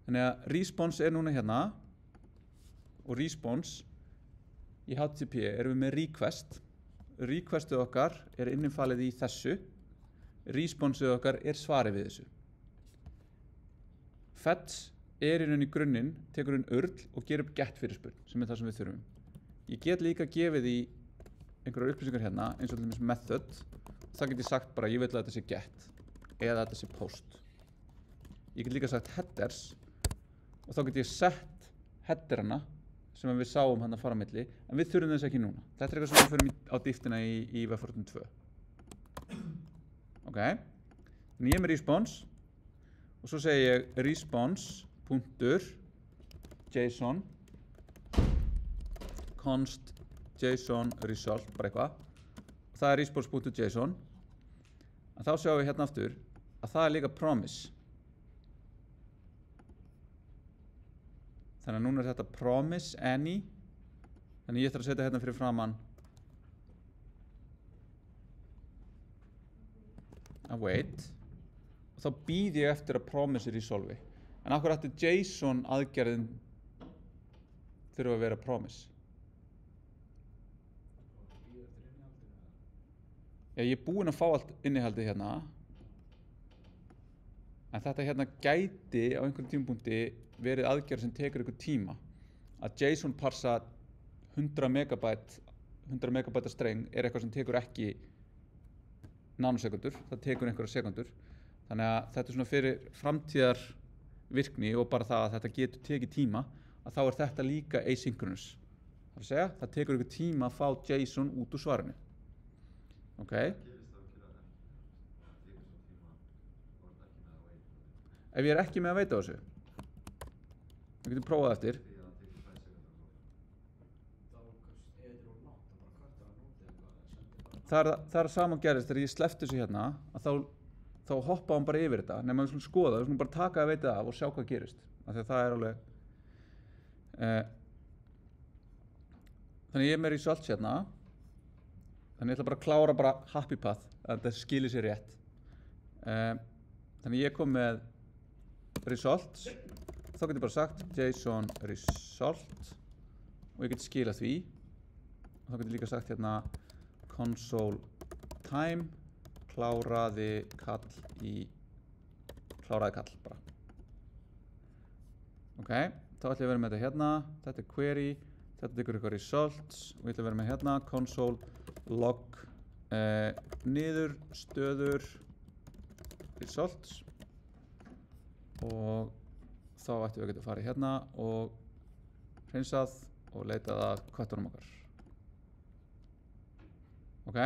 þannig að response er núna hérna og response í HTTP erum við með request. Requestið okkar er innifalið í þessu, responseið okkar er svarið við þessu. Fetch er í raun í grunninn, tekur inn url og gerir upp get fyrirspurn sem er það sem við þurfum. Ég get líka gefið í einhverjar upplýsingar hérna eins og til dæmis method. Það get ég sagt bara ég vil að þetta sé get eða þetta sé post. Ég get líka sagt headers og þá get ég sett headerana sem við sáum hann að fara á milli, en við þurfum þess ekki núna. Þetta er eitthvað sem við förum á difftina í Webfortran 2. Ok, þannig ég er með response og svo segi ég response.json const json result, bara eitthvað. Og það er response.json. En þá sjáum við hérna aftur að það er líka promise. Þannig að núna er þetta promise any. Þannig ég þarf að setja hérna fyrir framann await. Og þá býð ég eftir að promise resolve. En af hverju ætti JSON aðgerðin þurfa að vera promise? Já, ég er búinn að fá allt innihaldið hérna. En þetta hérna gæti á einhverjum tímapunkti verið aðgerð sem tekur ykkur tíma. Að JSON parsa 100 megabæta streng er eitthvað sem tekur ekki nanosekundur, það tekur einhverja sekundur. Þannig að þetta er svona fyrir framtíðar virkni og bara það að þetta getur tekið tíma, að þá er þetta líka asynchronous. Það er að segja, það tekur ykkur tíma að fá JSON út úr svarinu. Ok. Ef ég er ekki með að veita á þessu, við getum prófað eftir. Það er sama gerist þegar ég sleppti þessu hérna, að þá hoppa hann bara yfir þetta, nema við skulum skoða, við skulum bara taka að veita af og sjá hvað gerist. Af því að það er alveg... Þannig ég er með results hérna, þannig ég ætla bara að klára bara happy path, að þetta skilir sér rétt. Þannig ég kom með results, þá get ég bara sagt JSON result og ég get skilað því. Og þá get ég líka sagt hérna console time kláraði kall bara. Ok, þá ætlum ég að vera með þetta hérna, þetta er query, þetta tekur eitthvað results og ég ætlum að vera með hérna console log niður stöður results og þá ættum við að geta farið hérna og hreinsað og leitað að köttunum okkar. Ok?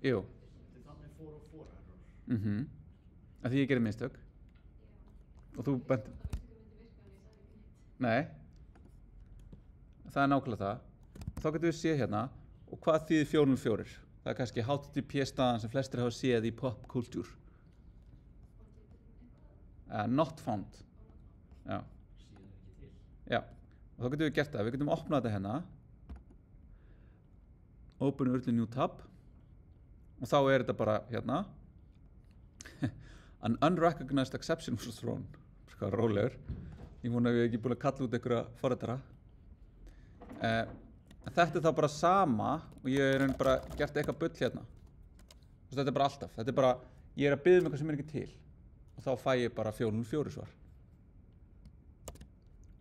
Jú. Þetta er þannig 4 og 4 error. Af því ég gerir mistök. Og þú bent... Nei. Það er nákvæmlega það. Þá getum við séð hérna og hvað þýðir 404? Það er kannski HTTP staðan sem flestir hafa séð í pop culture. Not found. Já. Síðan ekki til. Já. Og þá getum við gert það. Við getum opnað þetta hérna. Open early new tab. Og þá er þetta bara hérna. An unrecognized exception was thrown. Hvað rólegur. Ég vona að við ekki búin að kalla út einhverja forritara. Þetta er þá bara sama og ég er bara gert eitthvað bull hérna. Þetta er bara alltaf. Þetta er bara, ég er að biðja eitthvað sem er ekki til. Og þá fæ ég bara 404 svar.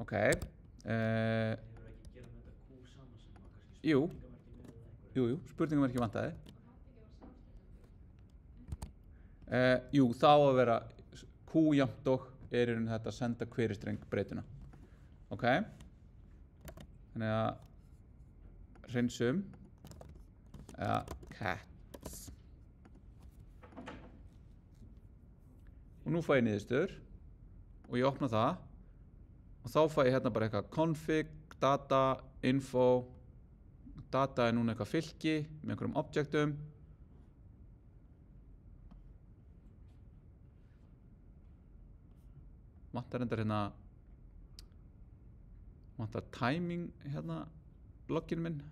Ok. Ég verður ekki gera með þetta Q saman sem var kannski Jú. spurningamerki með eða eitthvað. Jú, spurningamerki vantaði. Jú, þá að vera Q jafnt og er í raun þetta senda query streng breytuna. Ok. Þannig að hreinsum cats. Og nú fæ ég niðurstöður og ég opna það og þá fæ ég hérna bara eitthvað config, data, info. Data er núna eitthvað fylki með einhverjum objektum. Vantar hérna timing hérna blogginn minn.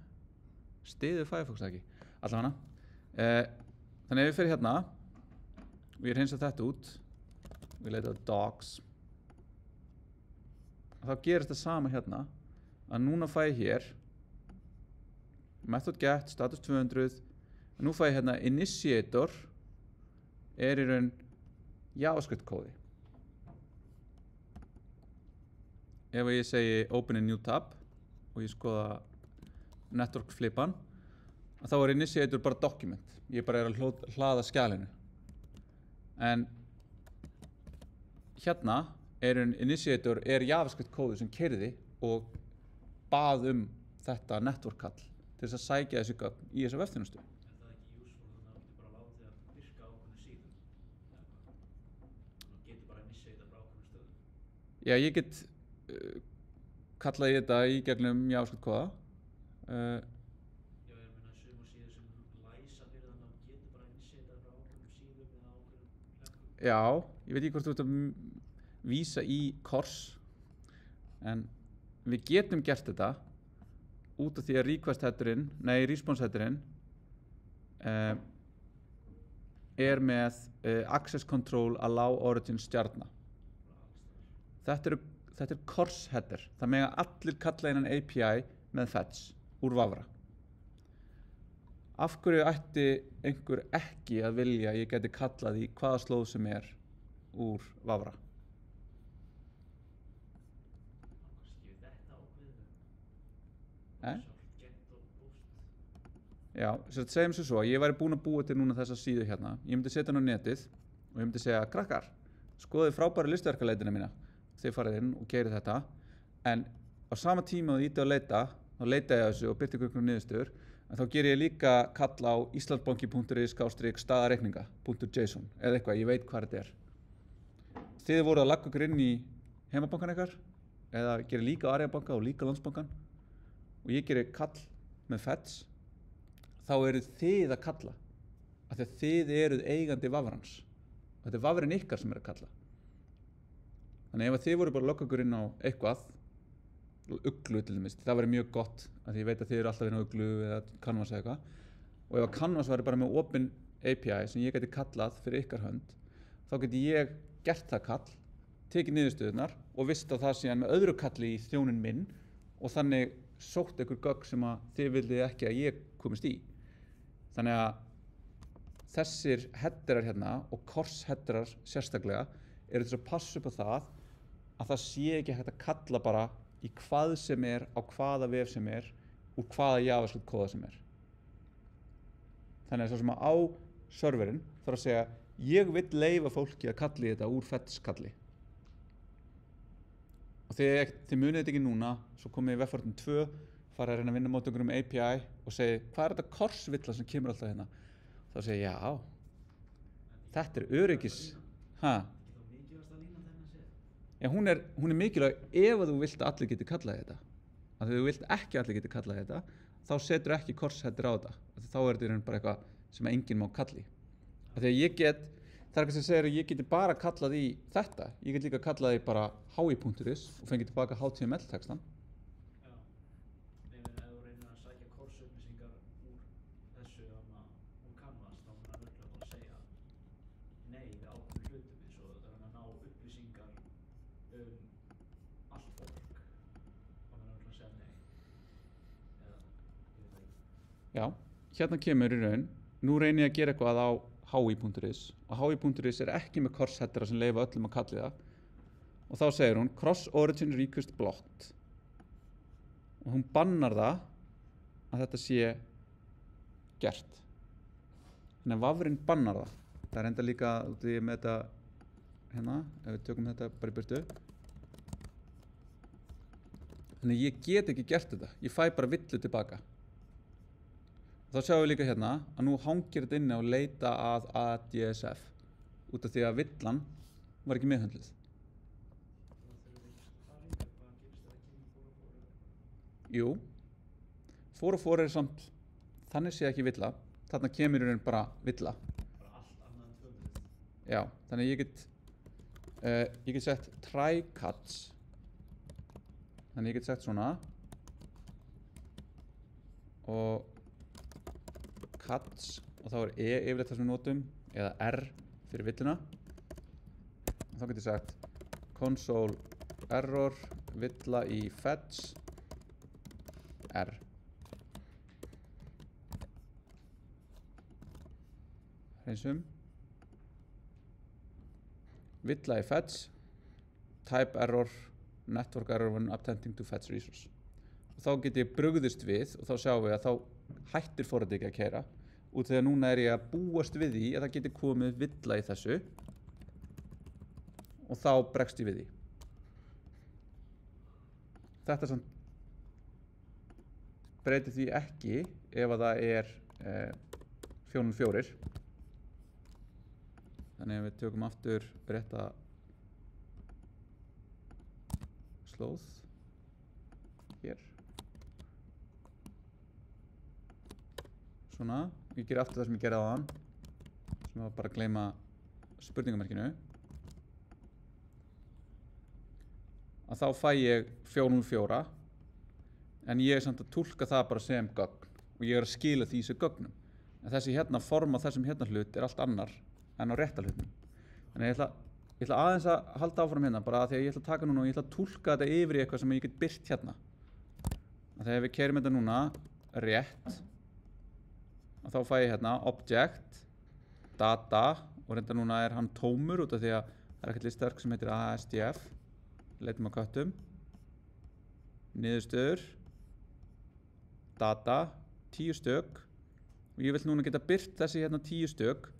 Stiður Firefox ekki. Allavega hana. Þannig ef ég fer hérna og ég hreinsa þetta út og ég leita á docs þá gerist það sama hérna að núna fæ ég hér method get status 200 og nú fæ ég hérna initiator er í raun JavaScript kóði. Ef ég segi open a new tab og ég skoða network flipan þá er initiator bara document. Ég bara er að hlaða skjalinu. en hérna initiator JavaScript kóður sem keyrði og bað þetta network call til þess að sækja þessi gögn í þessa vefþjónustu. Er það ekki useful þannig að þú getur bara látið að virka á ákveðnum síðum? Þú getur bara initiata frá ákveðnum stöðum? Já, ég get kallað þetta í gegnum JavaScript kóða. Já, ég meina sumar síður sem læsa fyrir þannig að þú getur bara initiata frá ákveðnum síðum eða ákveðnum hlekkum. Já, ég veit ekki hvort þú ert að vísa í kors, en við getum gert þetta út af því að response headerinn með access control allow origin stjarna. Þetta er kors header. Það mega allir kalla innan API með fetch úr Vafra. Af hverju ætti einhver ekki að vilja að ég geti kallað í hvaða slóð sem er úr Vafra? Já, segjum sem svo, ég væri búinn að búa til núna þessa síðu hérna. Ég myndi setja hann á netið og ég myndi segja, krakkar, skoðið frábæru listaverkaleitina mína. Þið farið inn og keirið þetta. En á sama tíma þú ítið að leita, þá leita ég á þessu og byrti ykkur niðurstöður. En þá ger ég líka kalla á islandsbanki.is/staðareikninga.json eða eitthvað, ég veit hvað þetta er. Þið voruð að lagga ykkur inn í heimabankan ykkar eða gerir líka Ariabanka og líka Landsbankan og ég gerir kall með fetch, þá eruð þið að kalla af því að þið eruð eigandi Vafrans. Þetta er Vafrinn ykkar sem er að kalla. Þannig ef þið voru bara að logga ykkur inn á eitthvað, Uglu til dæmis, það væri mjög gott af því ég veit að þið eru alltaf inn á Uglu eða Canvas eða eitthvað, og ef að Canvas væri bara með open API sem ég geti kallað fyrir ykkar hönd, þá geti ég gert það kall, tekið niðurstöðurnar og vist að það síðan með öðru kalli í þjónin minn og þannig sótt einhver gögn sem að þið viljið ekki að ég komist í. Þannig að þessir headerar hérna og kors headerar sérstaklega eru þess að passa upp á það að það sé ekki hægt að kalla bara í hvað sem er á hvaða vef sem er úr hvaða JavaScript kóða sem er. Þannig að svo sem að á serverinn þarf að segja ég vil leyfa fólki að kalli þetta úr fetch kalli. Og þið munið þetta ekki núna, svo komið í Webfortran 2, farið að reyna að vinna mót einhverjum API og segi hvað er þetta korsvilla sem kemur alltaf hérna? Þá segi ég já, þetta er öryggis. Já, hún er mikilvæg ef þú vilt að allir geti kallað þetta. Af því þú vilt ekki að allir geti kallað þetta, þá setur ekki korsheader á þetta. Þá er þetta bara eitthvað sem enginn má kalli. Af því að það er eitthvað sem segir að ég geti bara kallað í þetta. Ég get líka kallað í bara hi.is og fengið tilbaka HTML-textan. Já, ef þú reynir að sækja korsupplýsingar úr þessu úr Canvas, þá mun hann örugglega bara segja nei við ákveðnum hlutum eins og það er að ná upplýsingar allt fólk, þá mun hann örugglega segja nei. Eða, ég veit það ekki. Já, hérna kemur í raun, nú reyni ég að gera eitthvað á hi.is og hi.is er ekki með korsheadera sem leyfa öllum að kalli það og þá segir hún cross origin request blocked og hún bannar það að þetta sé gert. Þannig að Vafrinn bannar það. Það er enda líka út í með þetta hérna, ef við tökum þetta bara í burtu. Þannig að ég get ekki gert þetta, ég fæ bara villu tilbaka. Þá sjáum við líka hérna að nú hangir þetta inni á leita að ADSF út af því að villan var ekki meðhöndluð. Jú, 404 er samt, þannig sé ekki villa, þarna kemur í raun bara villa. Bara allt annað en 200. Já, þannig ég get sett try cuts, þannig ég get sett svona og cuts og þá er yfirleitt það sem við notum eða R fyrir villuna og þá getur ég sagt console error villa í fetch R hreinsum villa í fetch type error network error when attempting to fetch resource og þá get ég brugðist við og þá sjáum við að þá hættir forritið ekki að keyra út þegar núna er ég að búast við því að það geti komið villa í þessu og þá bregst ég við því. Þetta samt breytir því ekki ef að það er 404. Þannig að við tökum aftur rétta slóð hér. Svona, ég ger aftur það sem ég gerði áðan, sem var bara að gleyma spurningamerkinu. Að þá fæ ég 404, en ég er samt að túlka það bara sem gögn og ég er að skila því sem gögnum. En þessi hérna form á þessum hérna hlut er allt annar en á rétta hlutnum. Þannig ég ætla aðeins að halda áfram hérna, bara því að ég ætla að taka núna og ég ætla að túlka þetta yfir í eitthvað sem ég get byrt hérna. Að þegar við keyrum þetta núna rétt, og þá fæ ég hérna object, data, og reynda núna er hann tómur út af því að það er ekkert listaverk sem heitir ASDF. Leitum á köttum, niðurstöður, data, 10 stök, og ég vil núna geta byrt þessi hérna 10 stök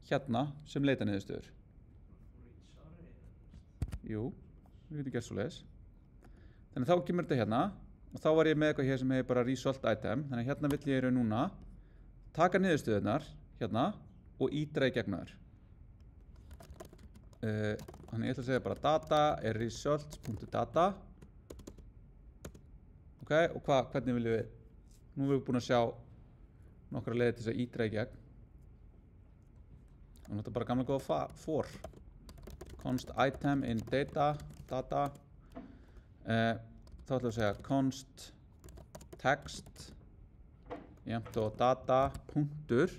hérna sem leita niðurstöður. Jú, við getum gert svoleiðis. Þannig þá kemur þetta hérna og þá var ég með eitthvað hér sem hefur bara result item. Þannig hérna vill ég núna taka niðurstöðunar hérna og ídra í gegnum þær. Þannig ég ætla að segja bara data er results.data. Ok, og hvernig viljum við? Nú erum við búin að sjá nokkra leiðir til þess að ídra í gegn. Og nú er þetta bara gamla góða for. Const item in data. Þá ætlum við að segja const text jafnt og data punktur.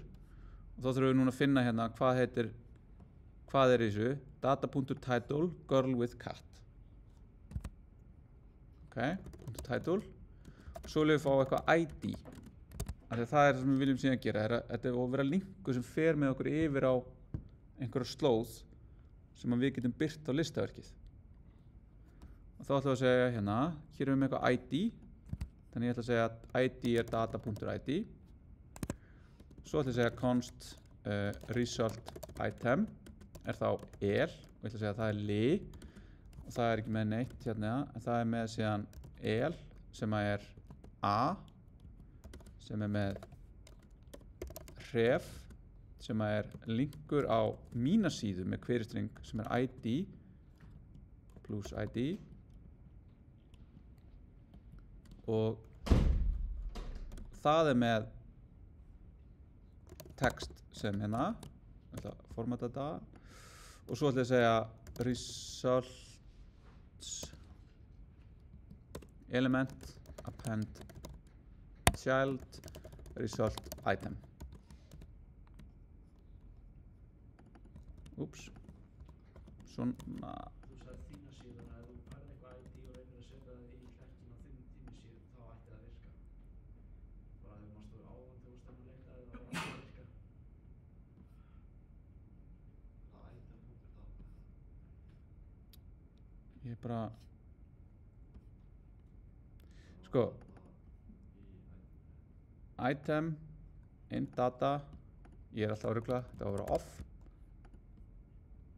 Og þá þurfum við núna að finna hérna hvað er í þessu. Data.title girl with cat. Ok, .title. Og svo viljum við fá eitthvað ID. Það er það sem við viljum síðan gera. Þetta er að vera linkur sem fer með okkur yfir á einhverja slóð sem við getum byrt á listaverkið. Og þá ætlum við að segja hérna, hér erum við með eitthvað ID. Þannig ég ætla að segja að ID er data.id. Svo ætla ég að segja const result item er þá el og ég ætla að segja að það er li og það er ekki með neitt hérna, en það er með síðan el sem er a sem er með href sem er linkur á mína síðu með query-string sem er id plus id og það er með text sem hérna ég ætla að formata þetta og svo ætla ég að segja results element append child result item. Úps. Svona. Þú sagði þína síðu, þannig að ef þú færði eitthvað ID og reynir að setja það í hlekkin á þínu síðu, þá ætti það að virka. Bara ef maður stóður áðan þegar þú stefnir að leita það var að virka. Það item.data. Ég bara sko item in data ég er alltaf að rugla, þetta var að vera off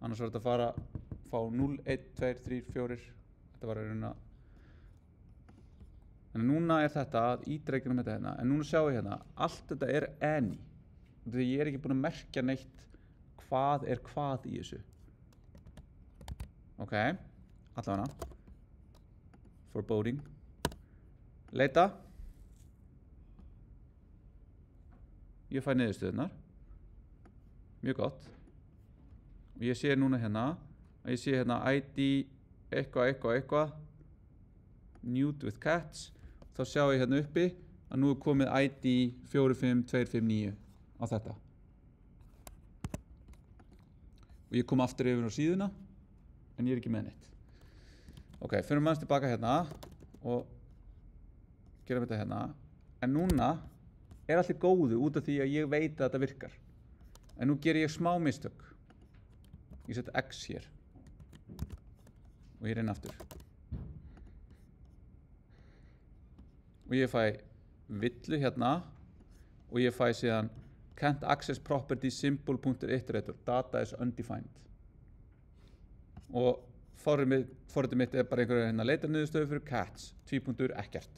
annars var þetta að fá 0, 1, 2, 3, 4 þetta var að reyna en núna er þetta að ídreikna með þetta hérna en núna sjáum við hérna, allt þetta er any því ég er ekki búin að merkja neitt hvað er hvað í þessu ok, allavega foreboding leita ég fæ niðurstöðunar mjög gott og ég sé núna hérna að ég sé hérna ID eitthvað nude with cats þá sjá ég hérna uppi að nú er komið ID 45259 á þetta og ég kom aftur yfir á síðuna en ég er ekki með neitt ok, fyrir maður tilbaka hérna og gerum þetta hérna en núna er allir góðu út af því að ég veit að þetta virkar en nú ger ég smá mistök ég set x hér og ég reyna aftur og ég fæ villu hérna og ég fæ síðan can't access property symbol.iterator data is undefined og forritið mitt er bara einhverju hérna leitar niðurstöðu fyrir cats, tvípunktur, ekkert.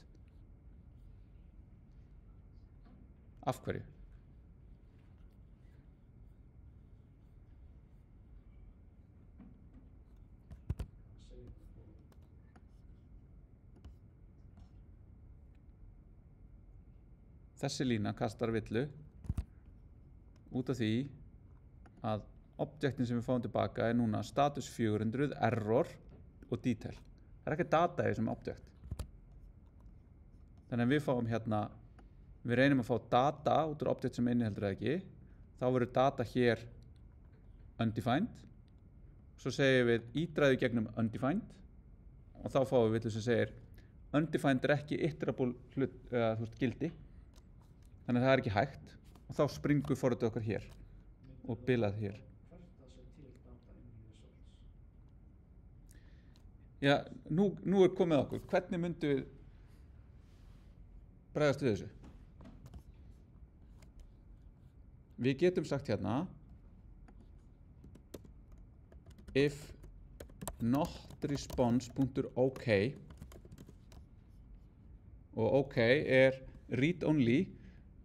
Af hverju? Þessi lína kastar villu út af því að objektin sem við fáum tilbaka er núna status 400, error og detail. Það er ekki data í þessum objekt. Þannig að við fáum hérna, við reynum að fá data út úr objekt sem inniheldur það ekki. Þá verður data hér undefined. Svo segjum við ítræði gegnum undefined og þá fáum við villu sem segir undefined er ekki iterable gildi. Þannig að það er ekki hægt og þá springur forritið okkar hér og bilað hér. Já, nú er komið okkur. Hvernig myndum við bregðast við þessu? Við getum sagt hérna if not response.ok og ok er read only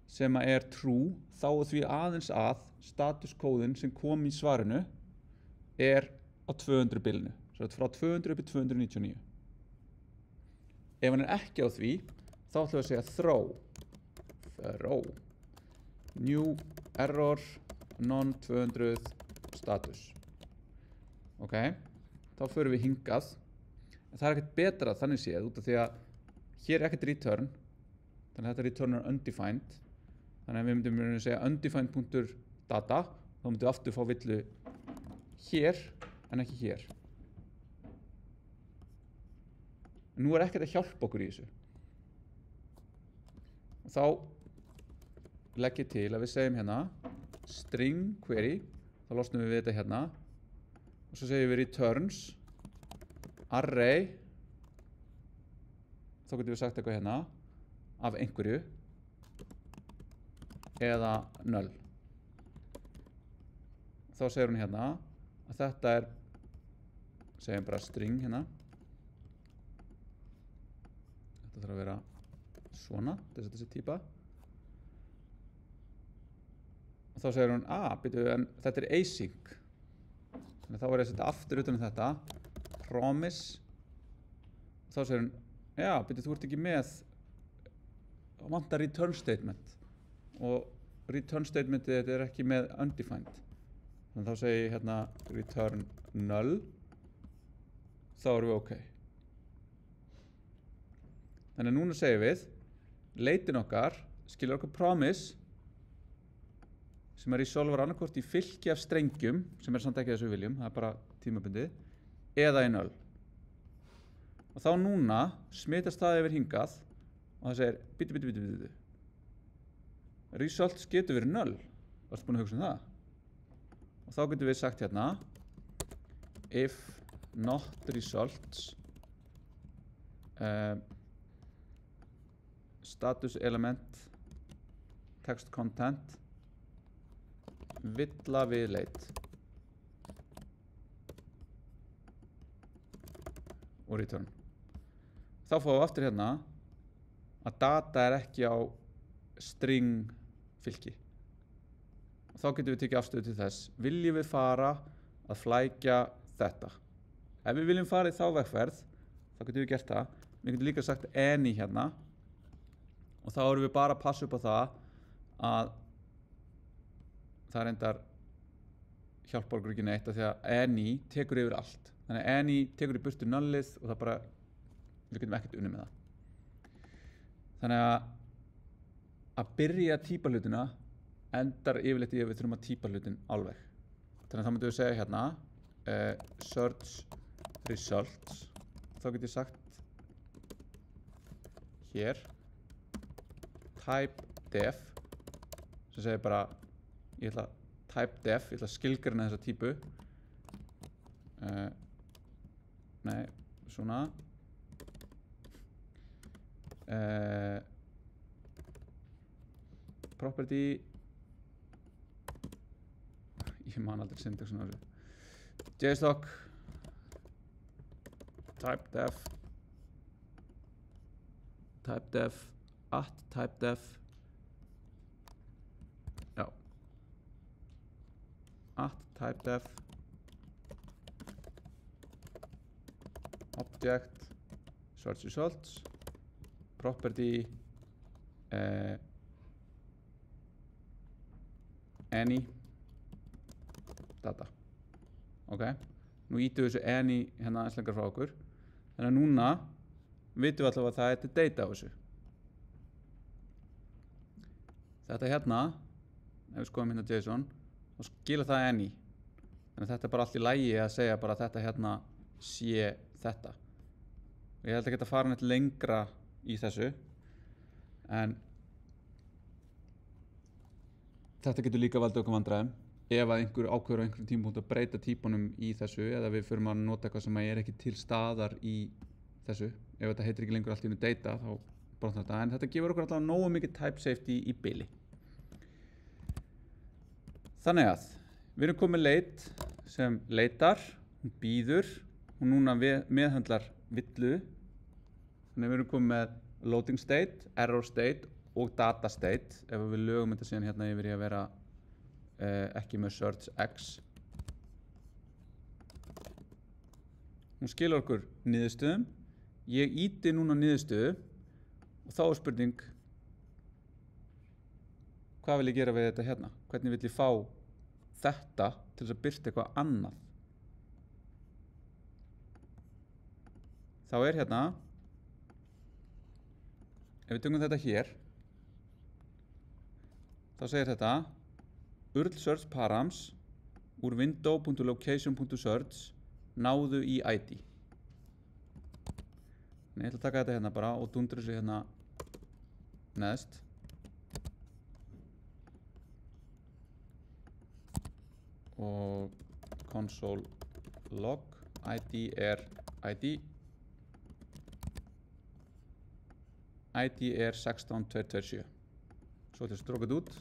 sem er true, þá er því aðeins að statuskóðin sem kom í svarinu er á 200 bilinu. Svo þetta frá 200 upp í 299. Ef hann er ekki á því, þá ætlum við að segja throw new error non 200 status. Ok, þá förum við hingað. En það er ekkert betra þannig séð út af því að hér er ekkert return, þannig að þetta return er undefined. Þannig að við myndum segja undefined.data, þá myndum við aftur fá villu hér en ekki hér. En nú er ekkert að hjálpa okkur í þessu. Og þá legg ég til að við segjum hérna string query, þá losnum við þetta hérna og svo segjum við returns array, þá getum við sagt eitthvað hérna af einhverju eða null. Þá segir hún hérna að þetta er, segjum bara string hérna. Þetta þarf að vera svona, þessi típa. Og þá segir hún, en þetta er async. Þannig þá er ég að setja aftur utan þetta, promise. Og þá segir hún, þú ert ekki með, vantar return statement. Og return statementið þetta er ekki með undefined. Þannig þá segi ég hérna return null, þá erum við ok. Þannig núna segjum við, leitin okkar skilur okkur promise sem er resolver annarkvort í fylki af strengjum, sem er samt ekki þessu við viljum, það er bara tímabundið, eða í null. Og þá núna smitast það yfir hingað og það segir, bítu. Results getur verið null. Varstu búin að hugsa það? Og þá getum við sagt hérna if not results status element text content villa við leit og return. Þá fáum við aftur hérna að data er ekki á string fylki. Og þá getum við tekið afstöðu til þess. Viljum við fara að flækja þetta? Ef við viljum fara í þá vegferð, þá getum við gert það. Við getum líka sagt any hérna. Og þá erum við bara að passa upp á það að það reyndar hjálpar okkur ekki neitt af því að any tekur yfir allt. Þannig að any tekur í burtu nullið og það bara, við getum ekkert unnið með það. Þannig að byrja að típa hlutina endar yfirleitt í að við þurfum að típa hlutin alveg. Þannig að þá myndum við segja hérna search results. Þá get ég sagt hér type def sem segir bara ég ætla type def, ég ætla að skilgreina þessa típu. Nei, svona property ég man aldrei syntaxin á þessu JSOC typedef at typedef já at typedef object search results property any data ok, nú ítum við þessu any hérna aðeins lengra frá okkur þannig að núna vitum við allavega að það er data á þessu þetta hérna ef við skoðum hérna JSON þá skila það any þannig að þetta er bara allt í lagi að segja bara að þetta hérna sé þetta og ég held að geta fara neitt lengra í þessu en þetta getur líka valdið okkur vandræðum ef að einhver ákveður á einhverjum tímapunkti að breyta típunum í þessu eða við förum að nota eitthvað sem er ekki til staðar í þessu ef þetta heitir ekki lengur allt í einu data þá brotnar þetta en þetta gefur okkur allavega nógu mikið type safety í bili þannig að við erum komið leit sem leitar hún býður hún núna meðhöndlar villu þannig að við erum komið með loading state, error state og data state ef við lögum þetta síðan hérna yfir í að vera ekki með search x hún skilur okkur niðurstöðum ég íti núna niðurstöðu og þá er spurning hvað vil ég gera við þetta hérna hvernig vil ég fá þetta til þess að birta eitthvað annað þá er hérna ef við tökum þetta hér þá segir þetta url search params úr window.location.search náðu í ID en ég ætla að taka þetta hérna bara og dundra þessu hérna neðst og console log ID er ID ID er 16227 svo ætlum við að stróka þetta út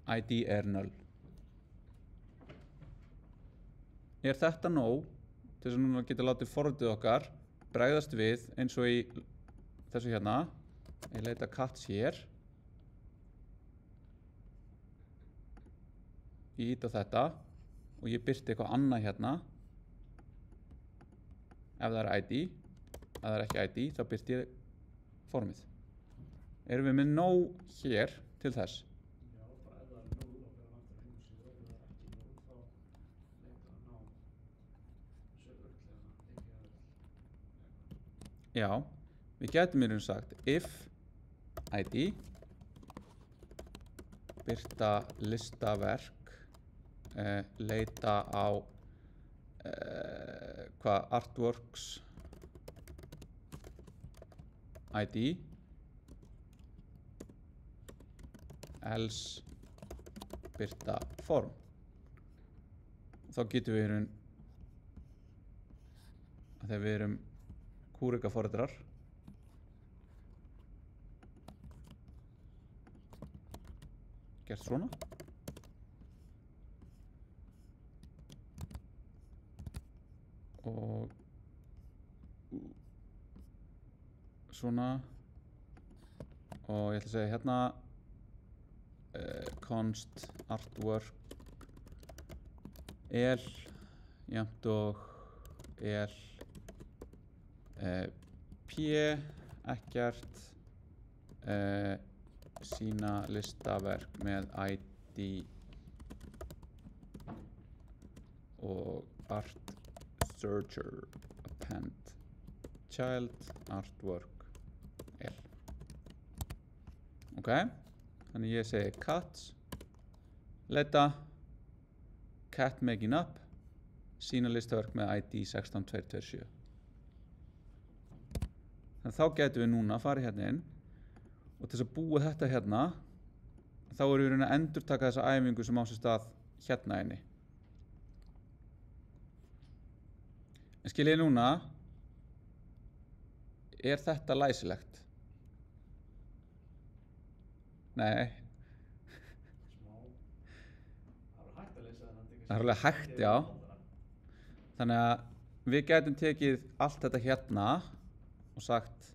ID er 0 er þetta nóg til þess að núna geta látið forritið okkar bregðast við eins og í þessu hérna ég leita cats hér ég ít á þetta og ég byrti eitthvað annað hérna ef það er ID ef það er ekki ID þá byrti ég formið erum við með nóg hér til þess Já, bara ef það er nóg og fyrir aftur heimasíðu og ef það er ekki nóg þá leita að ná þessu örglega já, við getum mér sagt if ID birta listaverk leita á hvað artworks ID else birta form þá getum við að þegar við erum kúrika forritrar gert svona og svona og ég ætla að segja hérna const artwork el jafnt og el p ekkert sína listaverk með ID og art searcher append child artwork el ok þannig ég segi cat leita cat making up sína listaverk með ID 16227 þannig þá getum við núna farið hérna inn og til þess að búa þetta hérna þá erum við að endurtaka þessa æfingu sem á sér stað hérna inni en skiljið núna er þetta læsilegt nei smá það er hægt að lesa þennan það er alveg hægt já þannig að við gætum tekið allt þetta hérna og sagt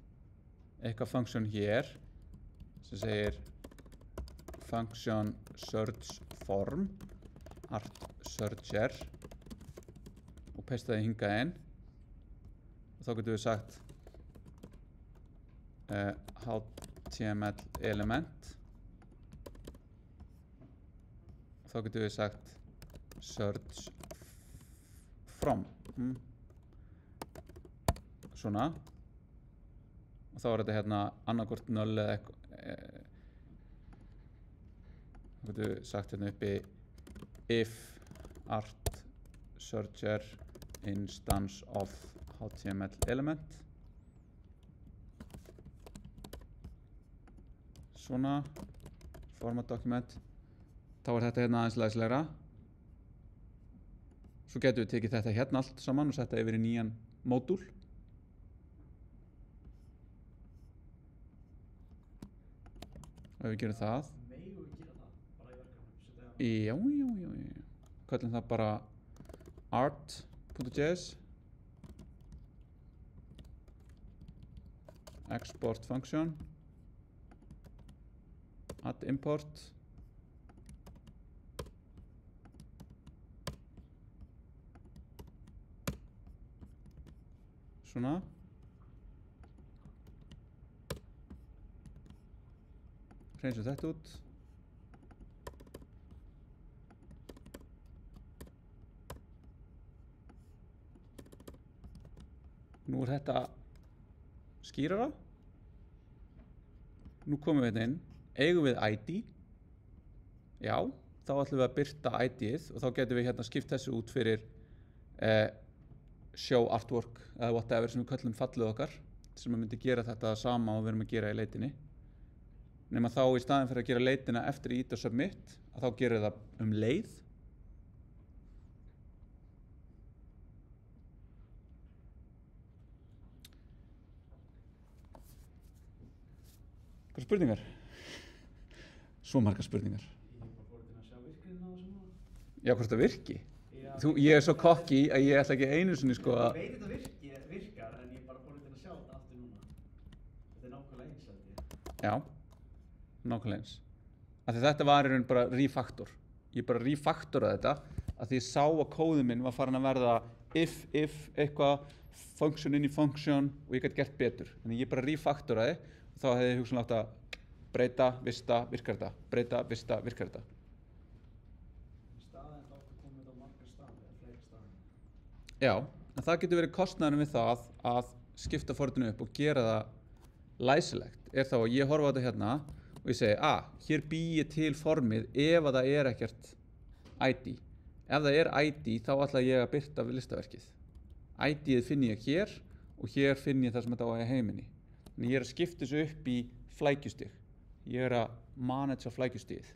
eitthvað function hér sem segir function search form art searcher og pastaði hingað inn og þá getum við sagt HTML element og þá getum við sagt search from svona og þá er þetta hérna annarkvort null eða eitthvað þá getum við sagt hérna uppi if art searcher instance of HTML element svona format document þá er þetta hérna aðeins læslegra svo getum við tekið þetta hérna allt saman og setta yfir í nýjan módúl og ef við gerum það Megum við gera það bara í verkefnum? já kallum það bara art.js export function add import svona hreinsum þetta út nú er þetta skýrara nú komum við hérna inn eigum við ID já, þá ætlum við að birta ID-ið og þá getum við hérna skipt þessu út fyrir show artwork eða whatever sem við köllum fallið okkar sem myndi gera þetta sama og við erum að gera í leitinni nema þá í staðin fyrir að gera leitina eftir ít og submit að þá gerum við það leið Hvað spurningar? Svo margar spurningar Ég er bara fórhundin að sjá virkriðina á þessum Já, hvort það virki Já, ég er svo kokki að ég ætla ekki einu sinni sko Ég að veit þetta virkar en ég er bara fórhundin að sjá þetta aftur núna Þetta er nákvæmlega eins held ég Já, nákvæmlega eins af því þetta var í raun bara refactor ég bara refactoraði þetta af því ég sá að kóðið minn var farin að verða if eitthvað function inn í function og ég gæti gert betur þannig ég bara refactoraði og þá hefði ég hugsanlega átt að breyta, vista, virkar þetta breyta, vista, virkar þetta Staðinn þá áttu komið á margar staði eða fleiri staði Já, en það getur verið kostnaðurinn við það að skipta forritinu upp og gera það læsilegt er þá að ég horfa á þetta hérna og ég segi hér bý ég til formið ef að það er ekkert ID ef það er ID þá ætla ég að birta við listaverkið ID-ið finn ég hér og hér finn ég það sem þetta á að heiminni en ég er að skipta þessu upp í flækjustig ég er að managea flækjustigið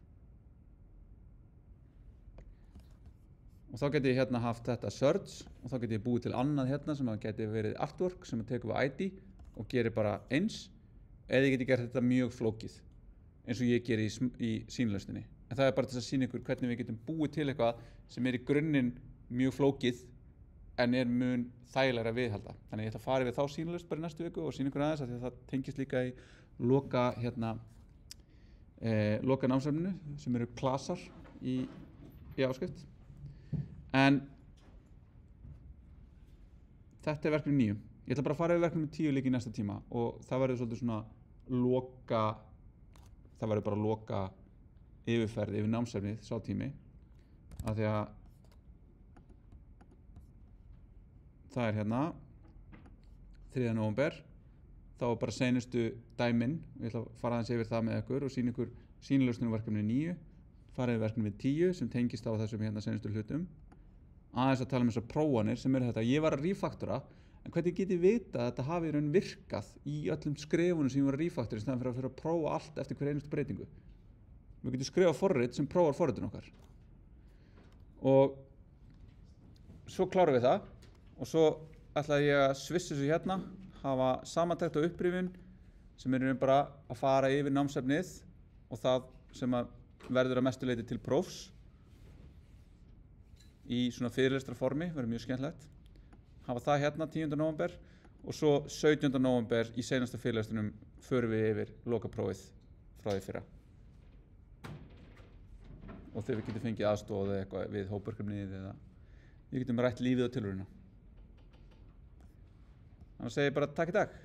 og þá geti ég hérna haft þetta search og þá geti ég búið til annað hérna sem að geti verið artwork sem að tekur við ID og gerir bara eins eða ég geti gert þetta mjög flókið eins og ég geri í sýnlausninni en það er bara til að sýna ykkur hvernig við getum búið til eitthvað sem er í grunninn mjög flókið en er mun þægilegra að viðhalda þannig ég ætla að fara við þá sýnlaust bara í næstu viku og sýna ykkur aðeins af því að það tengist líka í loka námsefninu sem eru klasar í áskrift en þetta er verkefni 9 ég ætla bara að fara við verkefni 10 líka í næsta tíma og það verður svolítið svona það verður bara loka yfirferð yfir námsefnið sá tími af því að það er hérna 3. nóvember þá er bara seinustu dæmin ég ætla að fara aðeins yfir það með ykkur og sýna ykkur sýnilausnum verkefni 9 fara yfir verkefni 10 sem tengist á þessum hérna seinustu hlutum aðeins að tala um þessar prófanir sem eru þetta ég var að refaktora en hvernig get ég vita að þetta hafi í raun virkað í öllum skrefunum sem ég var að refaktora í staðan fyrir að prófa allt eftir hver einustu breytingu við getum skrifað forrit sem prófar forritin okkar og svo klárum við það og svo ætla ég að svissa þessu hérna hafa samantekt og upprifun sem er bara að fara yfir námsefnið og það sem að verður að mestu leyti til prófs í svona fyrirlestra formi verður mjög skemmtilegt hafa það hérna 10. nóvember og svo 17. nóvember í seinasta fyrirlestunum förum við yfir lokaprófið frá því fyrra og þegar við getum fengið aðstoð eða eitthvað við hópverkefnið eða við getum rætt lífið og tilveruna. Þannig að segi ég bara takk í dag.